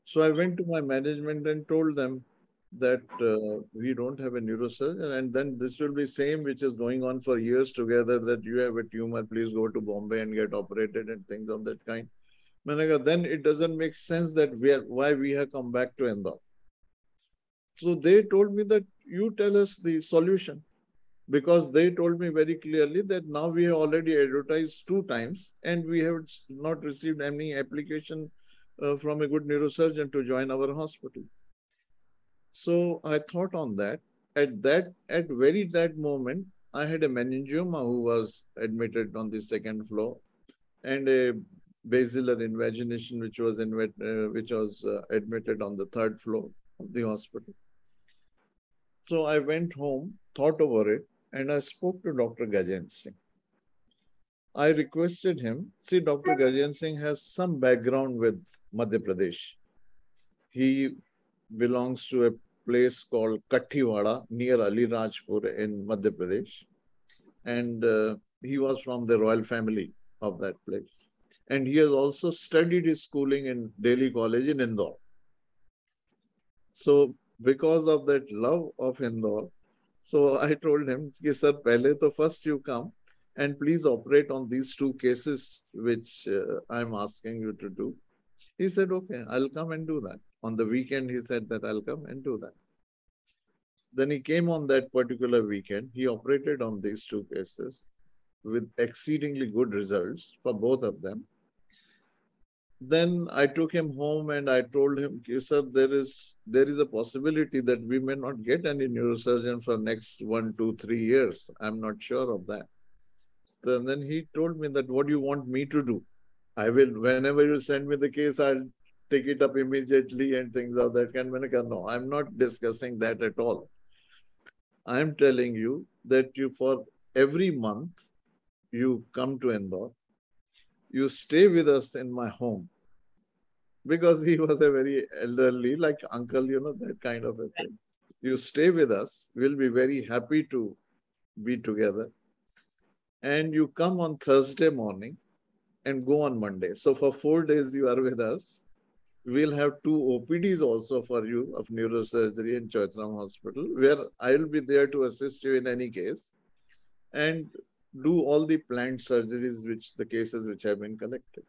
So I went to my management and told them that we don't have a neurosurgeon, and then this will be same which is going on for years together, that you have a tumor, please go to Bombay and get operated and things of that kind. Then it doesn't make sense that why we have come back to Indore. So they told me that you tell us the solution, because they told me very clearly that now we have already advertised 2 times and we have not received any application from a good neurosurgeon to join our hospital. So I thought on that. At that moment, I had a meningioma who was admitted on the second floor, and a basilar invagination which was admitted on the third floor of the hospital. So I went home, thought over it, and I spoke to Dr. Gajen Singh. I requested him, see, Dr. Gajen Singh has some background with Madhya Pradesh. He belongs to a place called Kathiwada near Alirajpur in Madhya Pradesh. And he was from the royal family of that place. And he has also studied his schooling in Delhi College in Indore. So because of that love of Indore, so I told him, sir, pehle to first you come and please operate on these two cases which I'm asking you to do. He said, okay, I'll come and do that. On the weekend, he said that I'll come and do that. Then he came on that particular weekend. He operated on these two cases with exceedingly good results for both of them. Then I took him home and I told him, sir, there is a possibility that we may not get any neurosurgeon for next 1, 2, 3 years. I'm not sure of that. Then he told me that, what do you want me to do? I will, whenever you send me the case, I'll take it up immediately and things of that kind. No, I'm not discussing that at all. I'm telling you that you, for every month, you come to Indore, you stay with us in my home, because he was a very elderly, like uncle, that kind of a thing. You stay with us, we'll be very happy to be together. And you come on Thursday morning and go on Monday. So for 4 days you are with us. We'll have 2 OPDs also for you of neurosurgery in Choithram Hospital, where I'll be there to assist you in any case and do all the planned surgeries, the cases which have been collected.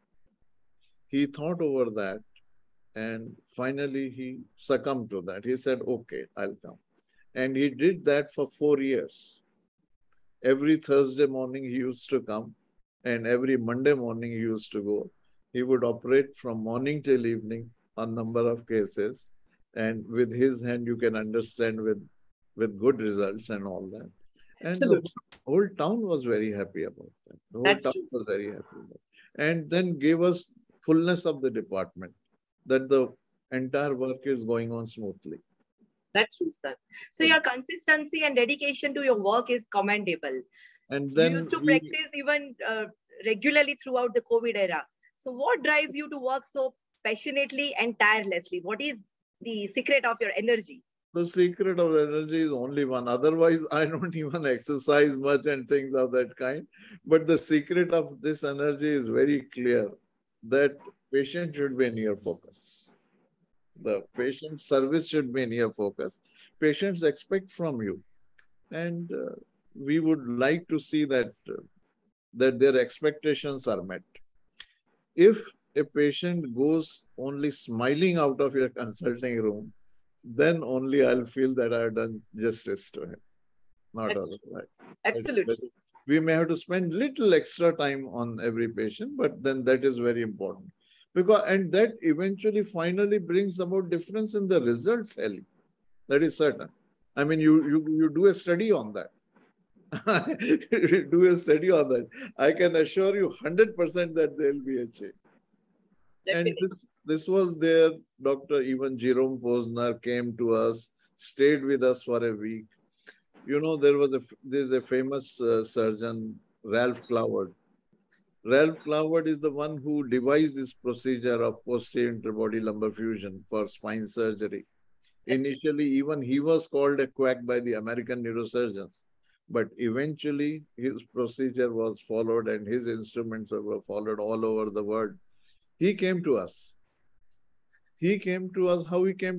He thought over that and finally he succumbed to that. He said, okay, I'll come. And he did that for 4 years. Every Thursday morning he used to come and every Monday morning he used to go. He would operate from morning till evening on number of cases. And with his hand, you can understand with good results and all that. And Absolutely. the whole town was very happy about that. The whole town was very happy about it. And then gave us fullness of the department that the entire work is going on smoothly. That's true, sir. So your consistency and dedication to your work is commendable. And then you used to practice even regularly throughout the COVID era. So what drives you to work so passionately and tirelessly? What is the secret of your energy? The secret of the energy is only one. Otherwise, I don't even exercise much and things of that kind. But the secret of this energy is very clear, that patient should be in your focus. The patient service should be in your focus. Patients expect from you. And we would like to see that their expectations are met. If a patient goes only smiling out of your consulting room, then only I'll feel that I've done justice to him. Not otherwise. Absolutely. We may have to spend little extra time on every patient, but then that is very important. And that eventually finally brings about difference in the results, Ellie. That is certain. I mean, you do a study on that. Do a study on that. I can assure you 100% that there will be a change. Definitely. And this was there. Dr. Even Jerome Posner came to us, stayed with us for a week. There's a famous surgeon, Ralph Cloward. Ralph Cloward is the one who devised this procedure of posterior interbody lumbar fusion for spine surgery. Initially, even he was called a quack by the American neurosurgeons. But eventually, his procedure was followed and his instruments were followed all over the world. He came to us. How he came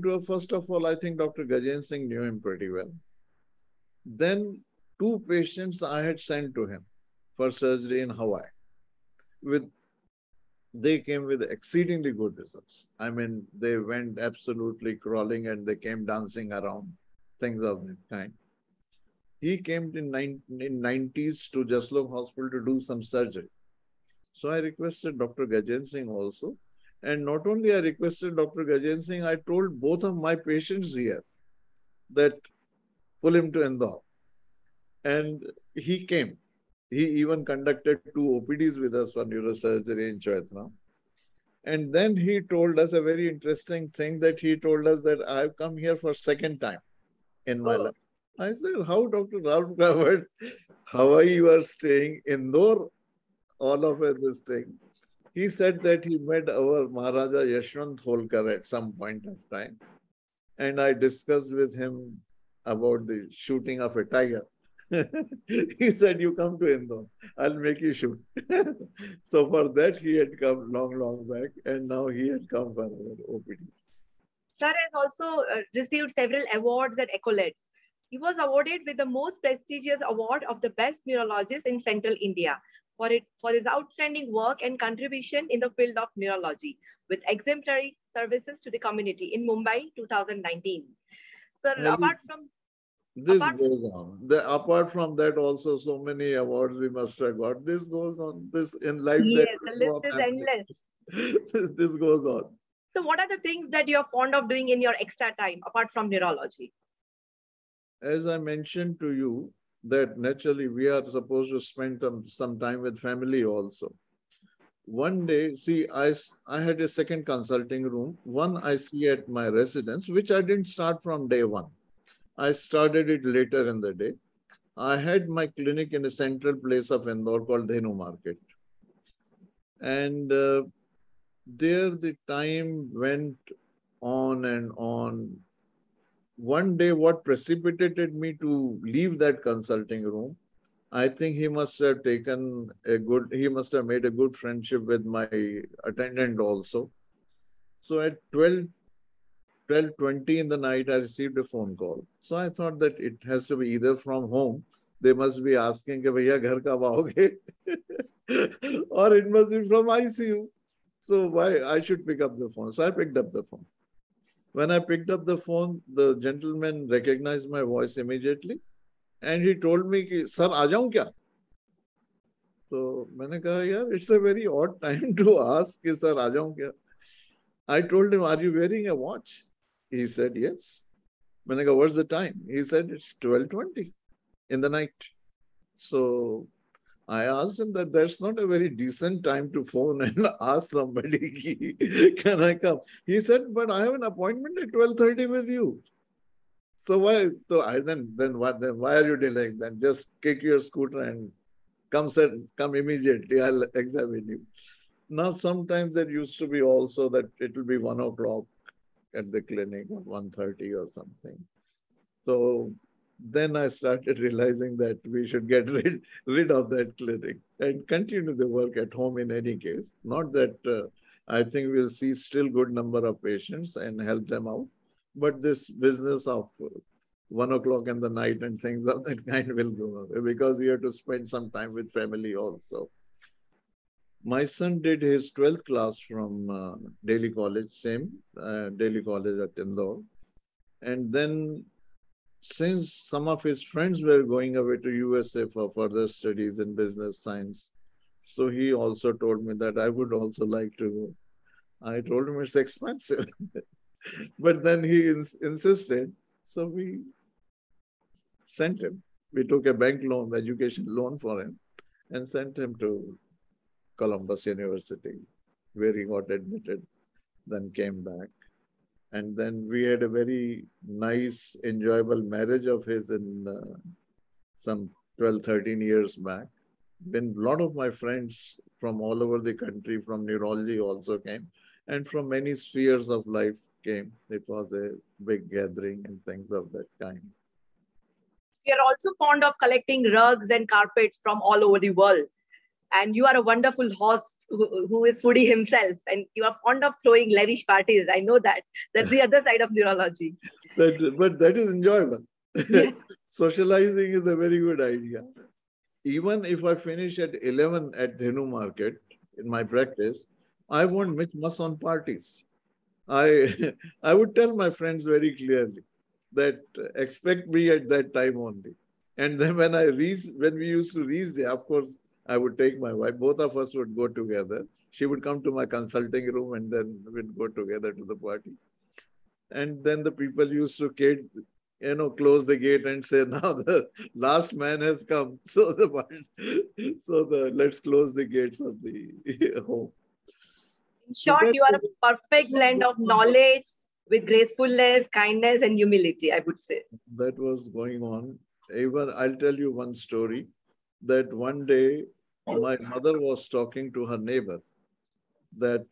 to us? First of all, I think Dr. Gajen Singh knew him pretty well. Then 2 patients I had sent to him for surgery in Hawaii. They came with exceedingly good results. I mean, they went absolutely crawling and they came dancing around, things of that kind. He came in 90s to Jaslok Hospital to do some surgery. So I requested Dr. Gajen Singh also. And not only I requested Dr. Gajen Singh, I told both of my patients here that pull him to Indore. And he came. He even conducted 2 OPDs with us for neurosurgery in Choithram. And then he told us a very interesting thing, that he told us that I've come here for second time in my life. I said, how, Dr. Ralph Crawford, how are you are staying Indore, all of this thing? He said that he met our Maharaja Yashwant Holkar at some point of time. And I discussed with him about the shooting of a tiger. He said, you come to Indore, I'll make you shoot. So for that, he had come long back, and now he had come for our OPDs. Sir has also received several awards and accolades. He was awarded with the most prestigious award of the best neurologist in Central India for his outstanding work and contribution in the field of neurology with exemplary services to the community in Mumbai 2019. Sir, apart from this goes on. Apart from that, also so many awards we must have got. This goes on. This in life. Yes, the list is endless. This goes on. So what are the things that you're fond of doing in your extra time apart from neurology? As I mentioned to you, that naturally we are supposed to spend some time with family also. One day, see, I had a second consulting room. One I see at my residence, which I didn't start from day one. I started it later in the day. I had my clinic in a central place of Indore called Dhenu Market. And there the time went on and on. One day, what precipitated me to leave that consulting room, I think he must have made a good friendship with my attendant also. So at 12:20 in the night, I received a phone call. So I thought that it has to be either from home. They must be asking, "Bhaiya, ghar kab aaoge?" Or it must be from ICU. So why I should pick up the phone. So I picked up the phone. When I picked up the phone, the gentleman recognized my voice immediately. And he told me, "Sir, aa jaun kya?" So मैंने कहा, "यार, it's a very odd time to ask, sir, aa jaun kya?" I told him, "Are you wearing a watch?" He said, "Yes." मैंने कहा, "What's the time?" He said, "It's 12:20 in the night." So I asked him that that's not a very decent time to phone and ask somebody, "Can I come?" He said, "But I have an appointment at 12:30 with you." So why? So I then what? Then why are you delaying? Then just kick your scooter and come immediately. I'll examine you. Now sometimes there used to be also that it will be 1 o'clock at the clinic or 1:30 or something. So then I started realizing that we should get rid of that clinic and continue the work at home in any case. Not that I think we'll see still good number of patients and help them out. But this business of 1 o'clock in the night and things of that kind will go away because you have to spend some time with family also. My son did his 12th class from Delhi College, Delhi College at Indore. And then since some of his friends were going away to USA for further studies in business science, so he also told me that I would also like to go. I told him it's expensive. But then he insisted. So we sent him. We took a bank loan, education loan for him, and sent him to Columbus University, where he got admitted, then came back. And then we had a very nice, enjoyable marriage of his in some 12, 13 years back. Then a lot of my friends from all over the country, from neurology also came, and from many spheres of life came. It was a big gathering and things of that kind. We are also fond of collecting rugs and carpets from all over the world. And you are a wonderful host who is foodie himself, and you are fond of throwing lavish parties. I know that. That's the other side of neurology. But that is enjoyable. Yeah. Socializing is a very good idea. Even if I finish at 11 at Dhenu Market in my practice, I won't miss on parties. I would tell my friends very clearly that expect me at that time only. And then when we used to reach there, of course, I would take my wife. Both of us would go together. She would come to my consulting room and then we'd go together to the party. And then the people used to close the gate and say, now the last man has come. Let's close the gates of the home. In short, you are a perfect blend of knowledge with gracefulness, kindness, and humility, I would say. That was going on. Even I'll tell you one story that one day my mother was talking to her neighbor that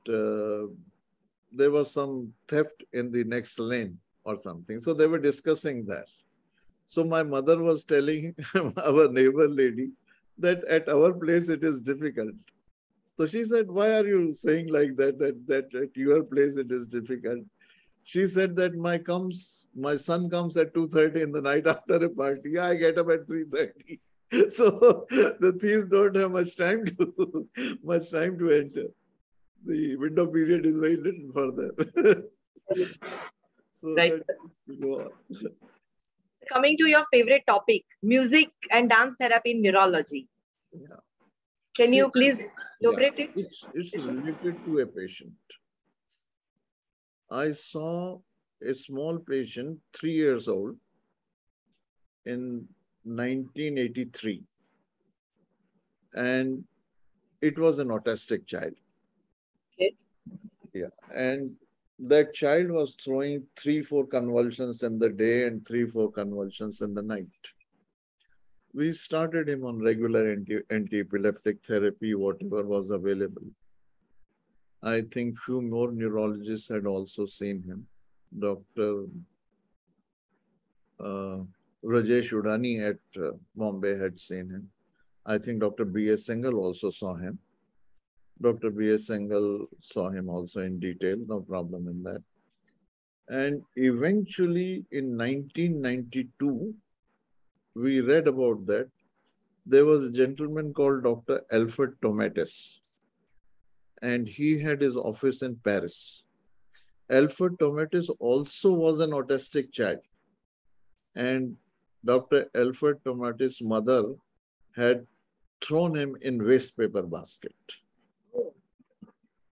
there was some theft in the next lane or something. So they were discussing that. So my mother was telling our neighbor lady that at our place it is difficult. So she said, why are you saying like that, that at your place it is difficult? She said that my son comes at 2:30 in the night after a party. I get up at 3:30. So the thieves don't have much time to enter. The window period is very little for them. So Right, that go on. Coming to your favorite topic, music and dance therapy in neurology. Yeah. Can you please elaborate it? It's related to a patient. I saw a small patient, 3 years old, in 1983. And it was an autistic child. Okay. Yeah. And that child was throwing 3-4 convulsions in the day and 3-4 convulsions in the night. We started him on regular anti-epileptic therapy, whatever was available. I think few more neurologists had also seen him. Dr. Rajesh Udani at Bombay had seen him. I think Dr. B.S. Singhal also saw him. Dr. B.S. Singhal saw him also in detail, no problem in that. And eventually in 1992, we read about that. There was a gentleman called Dr. Alfred Tomatis, and he had his office in Paris. Alfred Tomatis also was an autistic child. And Dr. Alfred Tomatis' mother had thrown him in waste paper basket.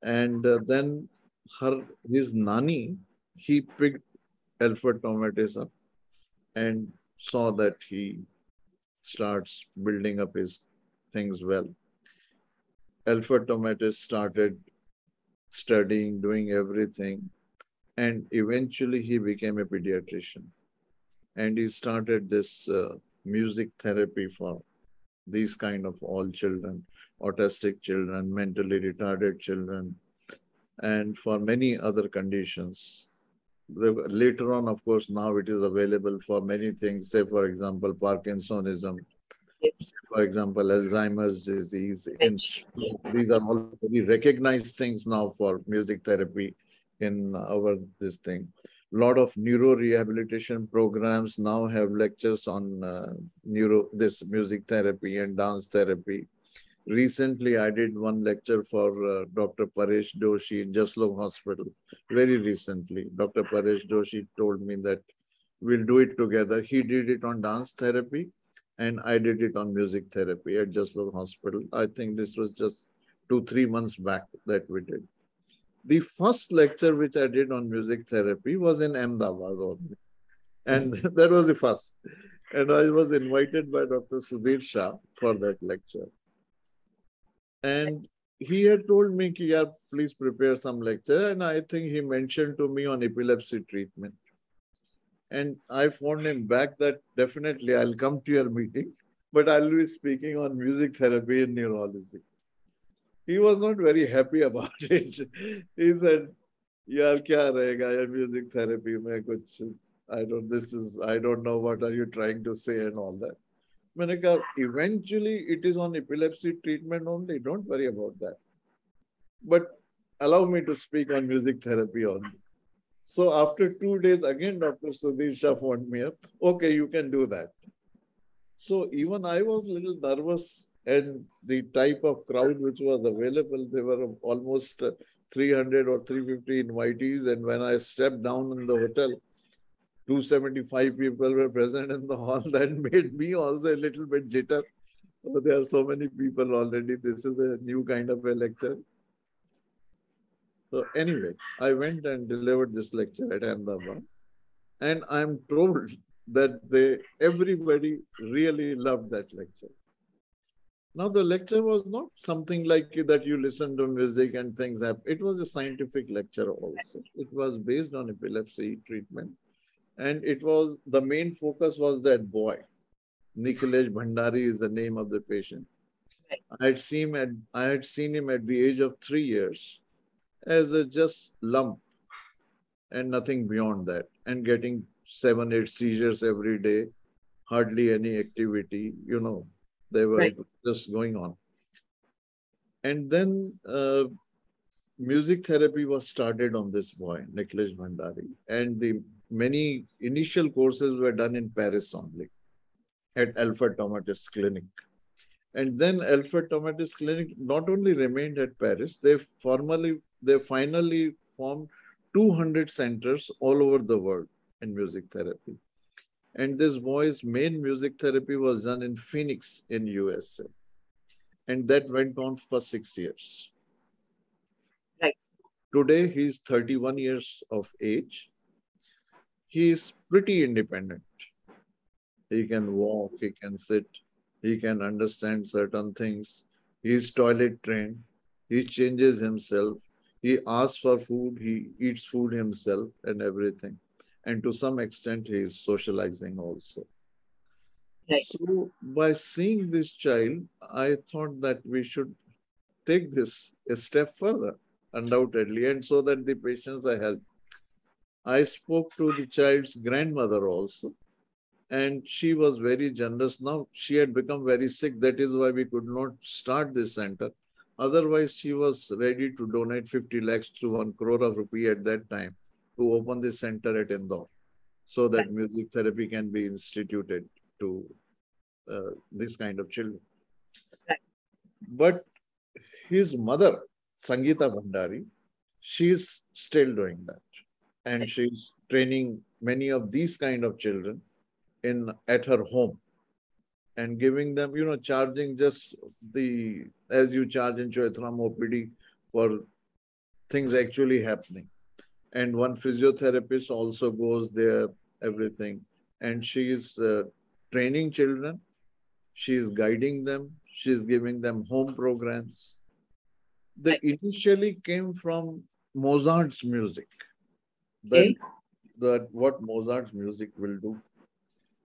And then his nanny, he picked Alfred Tomatis up and saw that he starts building up his things well. Alfred Tomatis started studying, doing everything, and eventually he became a pediatrician. And he started this music therapy for these kind of all children, autistic children, mentally retarded children, and for many other conditions. Later on, of course, now it is available for many things. Say, for example, Parkinsonism. Yes. For example, Alzheimer's disease. These are all very recognized things now for music therapy in this thing. A lot of neuro rehabilitation programs now have lectures on this music therapy and dance therapy. Recently, I did one lecture for Dr. Paresh Doshi in Jaslok Hospital. Very recently, Dr. Paresh Doshi told me that we'll do it together. He did it on dance therapy, and I did it on music therapy at Jaslok Hospital. I think this was just 2-3 months back that we did. The first lecture which I did on music therapy was in Ahmedabad only. And that was the first. And I was invited by Dr. Sudhir Shah for that lecture. And he had told me, yeah, please prepare some lecture. And I think he mentioned to me on epilepsy treatment. And I phoned him back that definitely I'll come to your meeting, but I'll be speaking on music therapy and neurology. He was not very happy about it. He said, yaar, kya rahega yaar, music therapy mein kuch, I don't know what are you trying to say and all that. मैंने कहा, eventually it is on epilepsy treatment only. Don't worry about that. But allow me to speak on music therapy only. So after 2 days, again, Dr. Sudhir Shah phoned me up. Okay, you can do that. So even I was a little nervous, and the type of crowd which was available, there were almost 300 or 350 invitees. And when I stepped down in the hotel, 275 people were present in the hall. That made me also a little bit jitter. So there are so many people already. This is a new kind of a lecture. So anyway, I went and delivered this lecture at Ahmedabad. And I'm told that everybody really loved that lecture. Now, the lecture was not something like that you listen to music and things happen. It was a scientific lecture also. It was based on epilepsy treatment. And the main focus was that boy. Nikhilesh Bhandari is the name of the patient. Right. I had seen him at the age of 3 years as a just lump and nothing beyond that, and getting 7, 8 seizures every day, hardly any activity, they were Right. just going on. And then music therapy was started on this boy, Nikhilesh Bhandari, and the many initial courses were done in Paris only, at Alfred Tomatis Clinic. And then Alfred Tomatis Clinic not only remained at Paris, they finally formed 200 centers all over the world in music therapy. And this boy's main music therapy was done in Phoenix in USA. And that went on for 6 years. Right. Today, he's 31 years of age. He is pretty independent. He can walk, he can sit, he can understand certain things. He is toilet trained. He changes himself. He asks for food. He eats food himself and everything. And to some extent, he is socializing also. Right. So by seeing this child, I thought that we should take this a step further, undoubtedly, and so that the patients are helped. I spoke to the child's grandmother also, and she was very generous. Now, she had become very sick. That is why we could not start this center. Otherwise, she was ready to donate 50 lakhs to 1 crore of rupee at that time to open this center at Indore, so that music therapy can be instituted to this kind of children. Right. But his mother, Sangeeta Bhandari, she is still doing that. And she's training many of these kind of children at her home and giving them, charging just as you charge in Choithram OPD for things actually happening. And one physiotherapist also goes there, everything. And she is training children. She is guiding them. She is giving them home programs. They initially came from Mozart's music. What Mozart's music will do.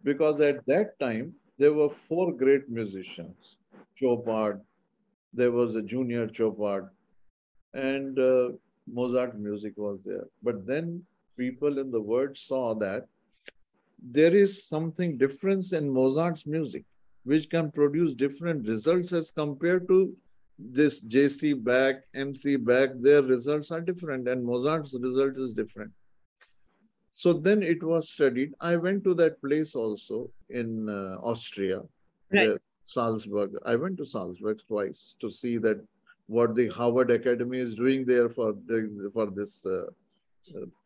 Because at that time, there were 4 great musicians. Chopard, there was a junior Chopard, and Mozart music was there. But then people in the world saw that there is something different in Mozart's music, which can produce different results as compared to this J.C. Bach, M.C. Bach. Their results are different, and Mozart's result is different. So then it was studied. I went to that place also in Austria, Salzburg. I went to Salzburg twice to see that what the Harvard Academy is doing there for this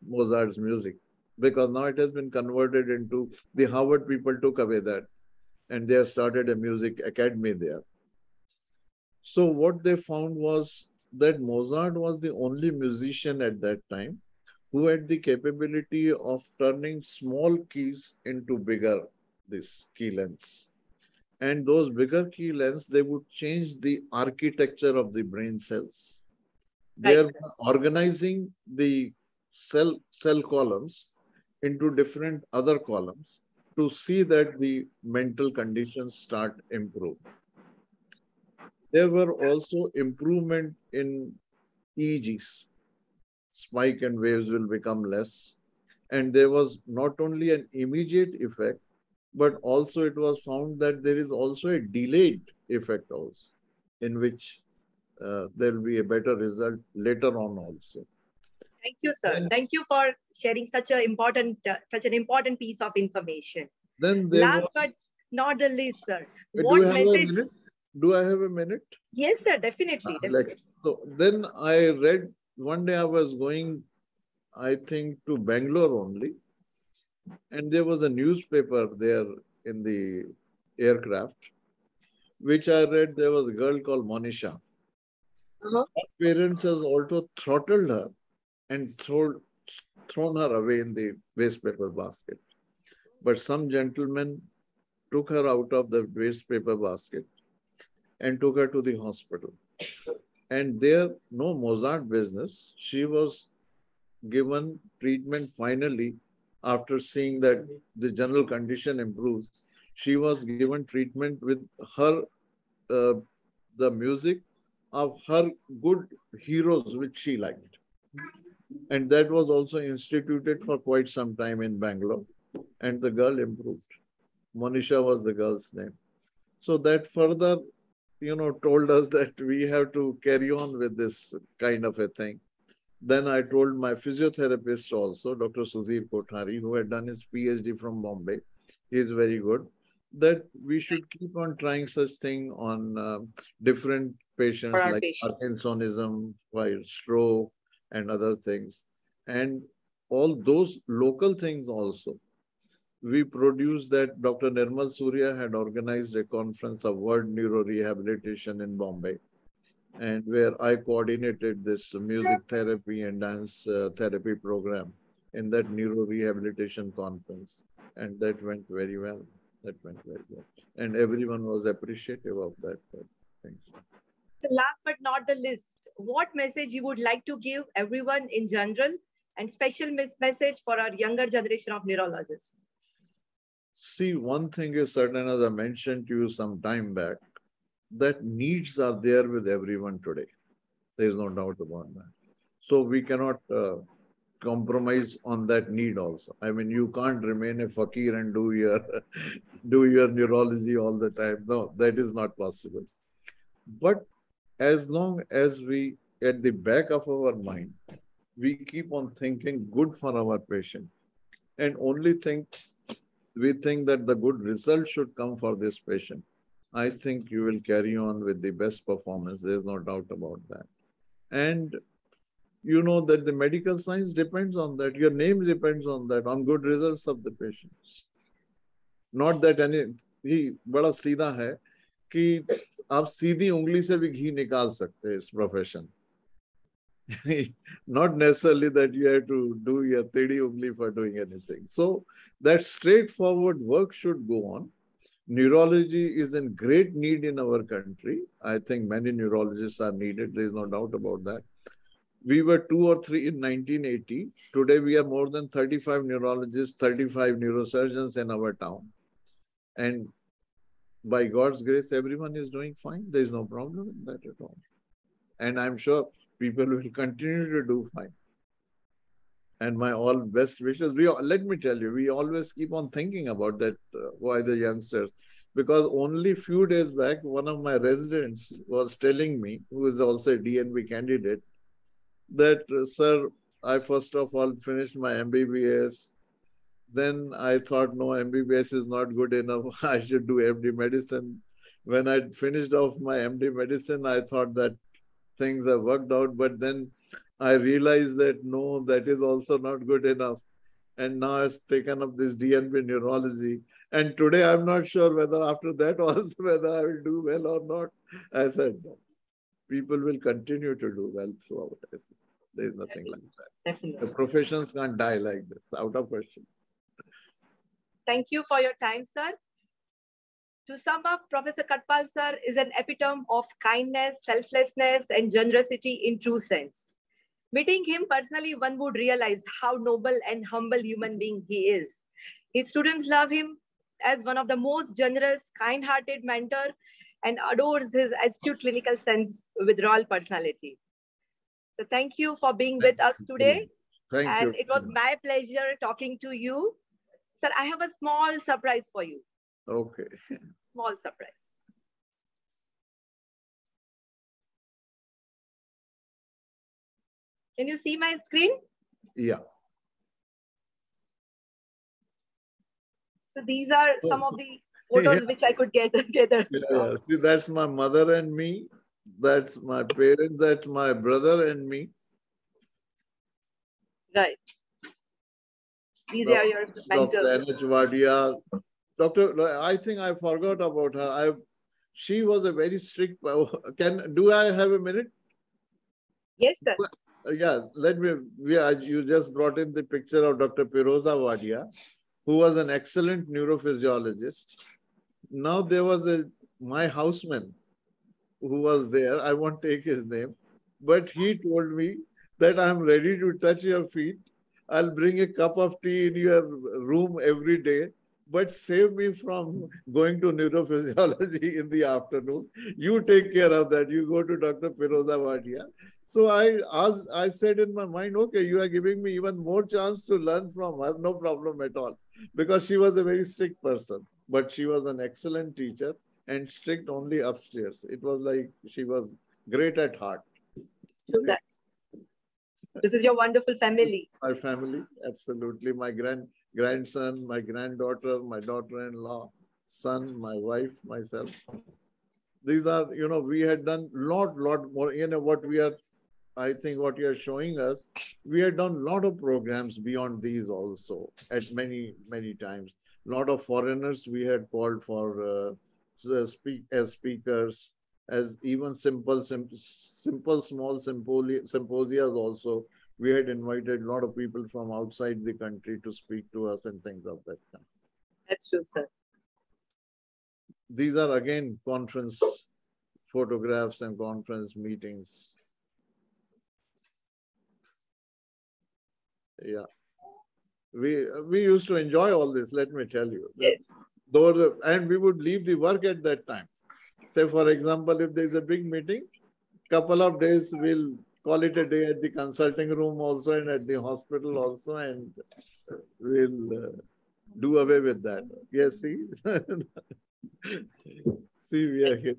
Mozart's music. Because now it has been converted into, the Harvard people took away that, and they have started a music academy there. So what they found was that Mozart was the only musician at that time who had the capability of turning small keys into bigger, this key lengths. And those bigger key lengths, they would change the architecture of the brain cells. They are organizing the cell columns into different other columns to see that the mental conditions start improve. There were also improvement in EEGs. Spike and waves will become less. And there was not only an immediate effect, but also it was found that there is also a delayed effect also, in which there will be a better result later on also. Thank you, sir. Thank you for sharing such an important piece of information. Then last but not the least, sir. What message? Do I have a minute? Yes, sir. Definitely. So then I read, one day I was going, I think, to Bangalore only. And there was a newspaper there in the aircraft, which I read. There was a girl called Monisha. Her parents has also throttled her and thrown her away in the waste paper basket. But some gentleman took her out of the waste paper basket and took her to the hospital. And there, no Mozart business. She was given treatment finally after seeing that the general condition improves. She was given treatment with her, the music of her good heroes, which she liked. And that was also instituted for quite some time in Bangalore. And the girl improved. Monisha was the girl's name. So that further, told us that we have to carry on with this kind of a thing. Then I told my physiotherapist also, Dr. Sudhir Kothari, who had done his PhD from Bombay, he is very good, that we should keep on trying such thing on different patients like Parkinsonism, stroke, and other things. And all those local things also. We produced that Dr. Nirmal Surya had organized a conference of World Neuro Rehabilitation in Bombay, and where I coordinated this music therapy and dance therapy program in that neuro rehabilitation conference. And that went very well. That went very well. And everyone was appreciative of that. Thanks. So last but not the least, what message you would like to give everyone in general and special message for our younger generation of neurologists? See, one thing is certain, as I mentioned to you some time back, that needs are there with everyone today. There is no doubt about that. So we cannot compromise on that need also. I mean, you can't remain a fakir and do your neurology all the time. No, that is not possible. But as long as we, at the back of our mind, we keep on thinking good for our patient and only we think that the good result should come for this patient, I think you will carry on with the best performance. There's no doubt about that. And you know that the medical science depends on that. Your name depends on that, on good results of the patients. Not that he बड़ा सीधा है कि आप सीधी उंगली से भी घी निकाल सकते हैं इस profession. Not necessarily that you have to do your tedi ungli for doing anything. So that straightforward work should go on. Neurology is in great need in our country. I think many neurologists are needed. There is no doubt about that. We were 2 or 3 in 1980. Today we are more than 35 neurologists, 35 neurosurgeons in our town. And by God's grace, everyone is doing fine. There is no problem in that at all. And I'm sure people will continue to do fine. And my all best wishes. Let me tell you, we always keep on thinking about that, why the youngsters. Because only a few days back, one of my residents was telling me, who is also a DNB candidate, that, sir, I first of all finished my MBBS. Then I thought, no, MBBS is not good enough. I should do MD medicine. When I finished off my MD medicine, I thought that things have worked out. But then I realized that, no, that is also not good enough. And now I've taken up this DNB neurology. And today I'm not sure whether after that also whether I will do well or not. I said, no. People will continue to do well throughout. There is nothing like that. Definitely. The professions can't die like this, out of question. Thank you for your time, sir. To sum up, Professor Kathpal, sir, is an epitome of kindness, selflessness, and generosity in true sense. Meeting him personally, one would realize how noble and humble human being he is. His students love him as one of the most generous, kind-hearted mentor and adores his astute clinical sense with royal personality. So thank you for being with us today. Thank you. And it was my pleasure talking to you. Sir, I have a small surprise for you. Okay. Small surprise. Can you see my screen? Yeah. So these are some of the photos which I could get together. Yeah. See, that's my mother and me. That's my parents. That's my brother and me. Right. These are your mentors. Dr. Wadia. Doctor, I think I forgot about her. She was a very strict. Do I have a minute? Yes, sir. Yeah, let me. Yeah, you just brought in the picture of Dr. Piroza Wadia. who was an excellent neurophysiologist. Now there was my houseman who was there. I won't take his name, but he told me that I'm ready to touch your feet. I'll bring a cup of tea in your room every day, but save me from going to neurophysiology in the afternoon. You take care of that. You go to Dr. Firoza Bhatia. So I said in my mind, okay, you are giving me even more chance to learn from her. No problem at all, because she was a very strict person, but she was an excellent teacher and strict only upstairs. It was like she was great at heart. True that. This is your wonderful family. My family, absolutely. My grandson, my granddaughter, my daughter-in-law, son, my wife, myself. These are, we had done lot more. What we are, I think what you are showing us, we had done a lot of programs beyond these also at many times. A lot of foreigners we had called for as speakers, as even simple small symposia also. We had invited a lot of people from outside the country to speak to us and things of that kind. That's true, sir. These are again conference photographs and conference meetings. Yeah. We used to enjoy all this, let me tell you. Yes. And we would leave the work at that time. Say, for example, if there's a big meeting, couple of days we'll call it a day at the consulting room also and at the hospital also, and we'll do away with that. Yes, see? See, we are here.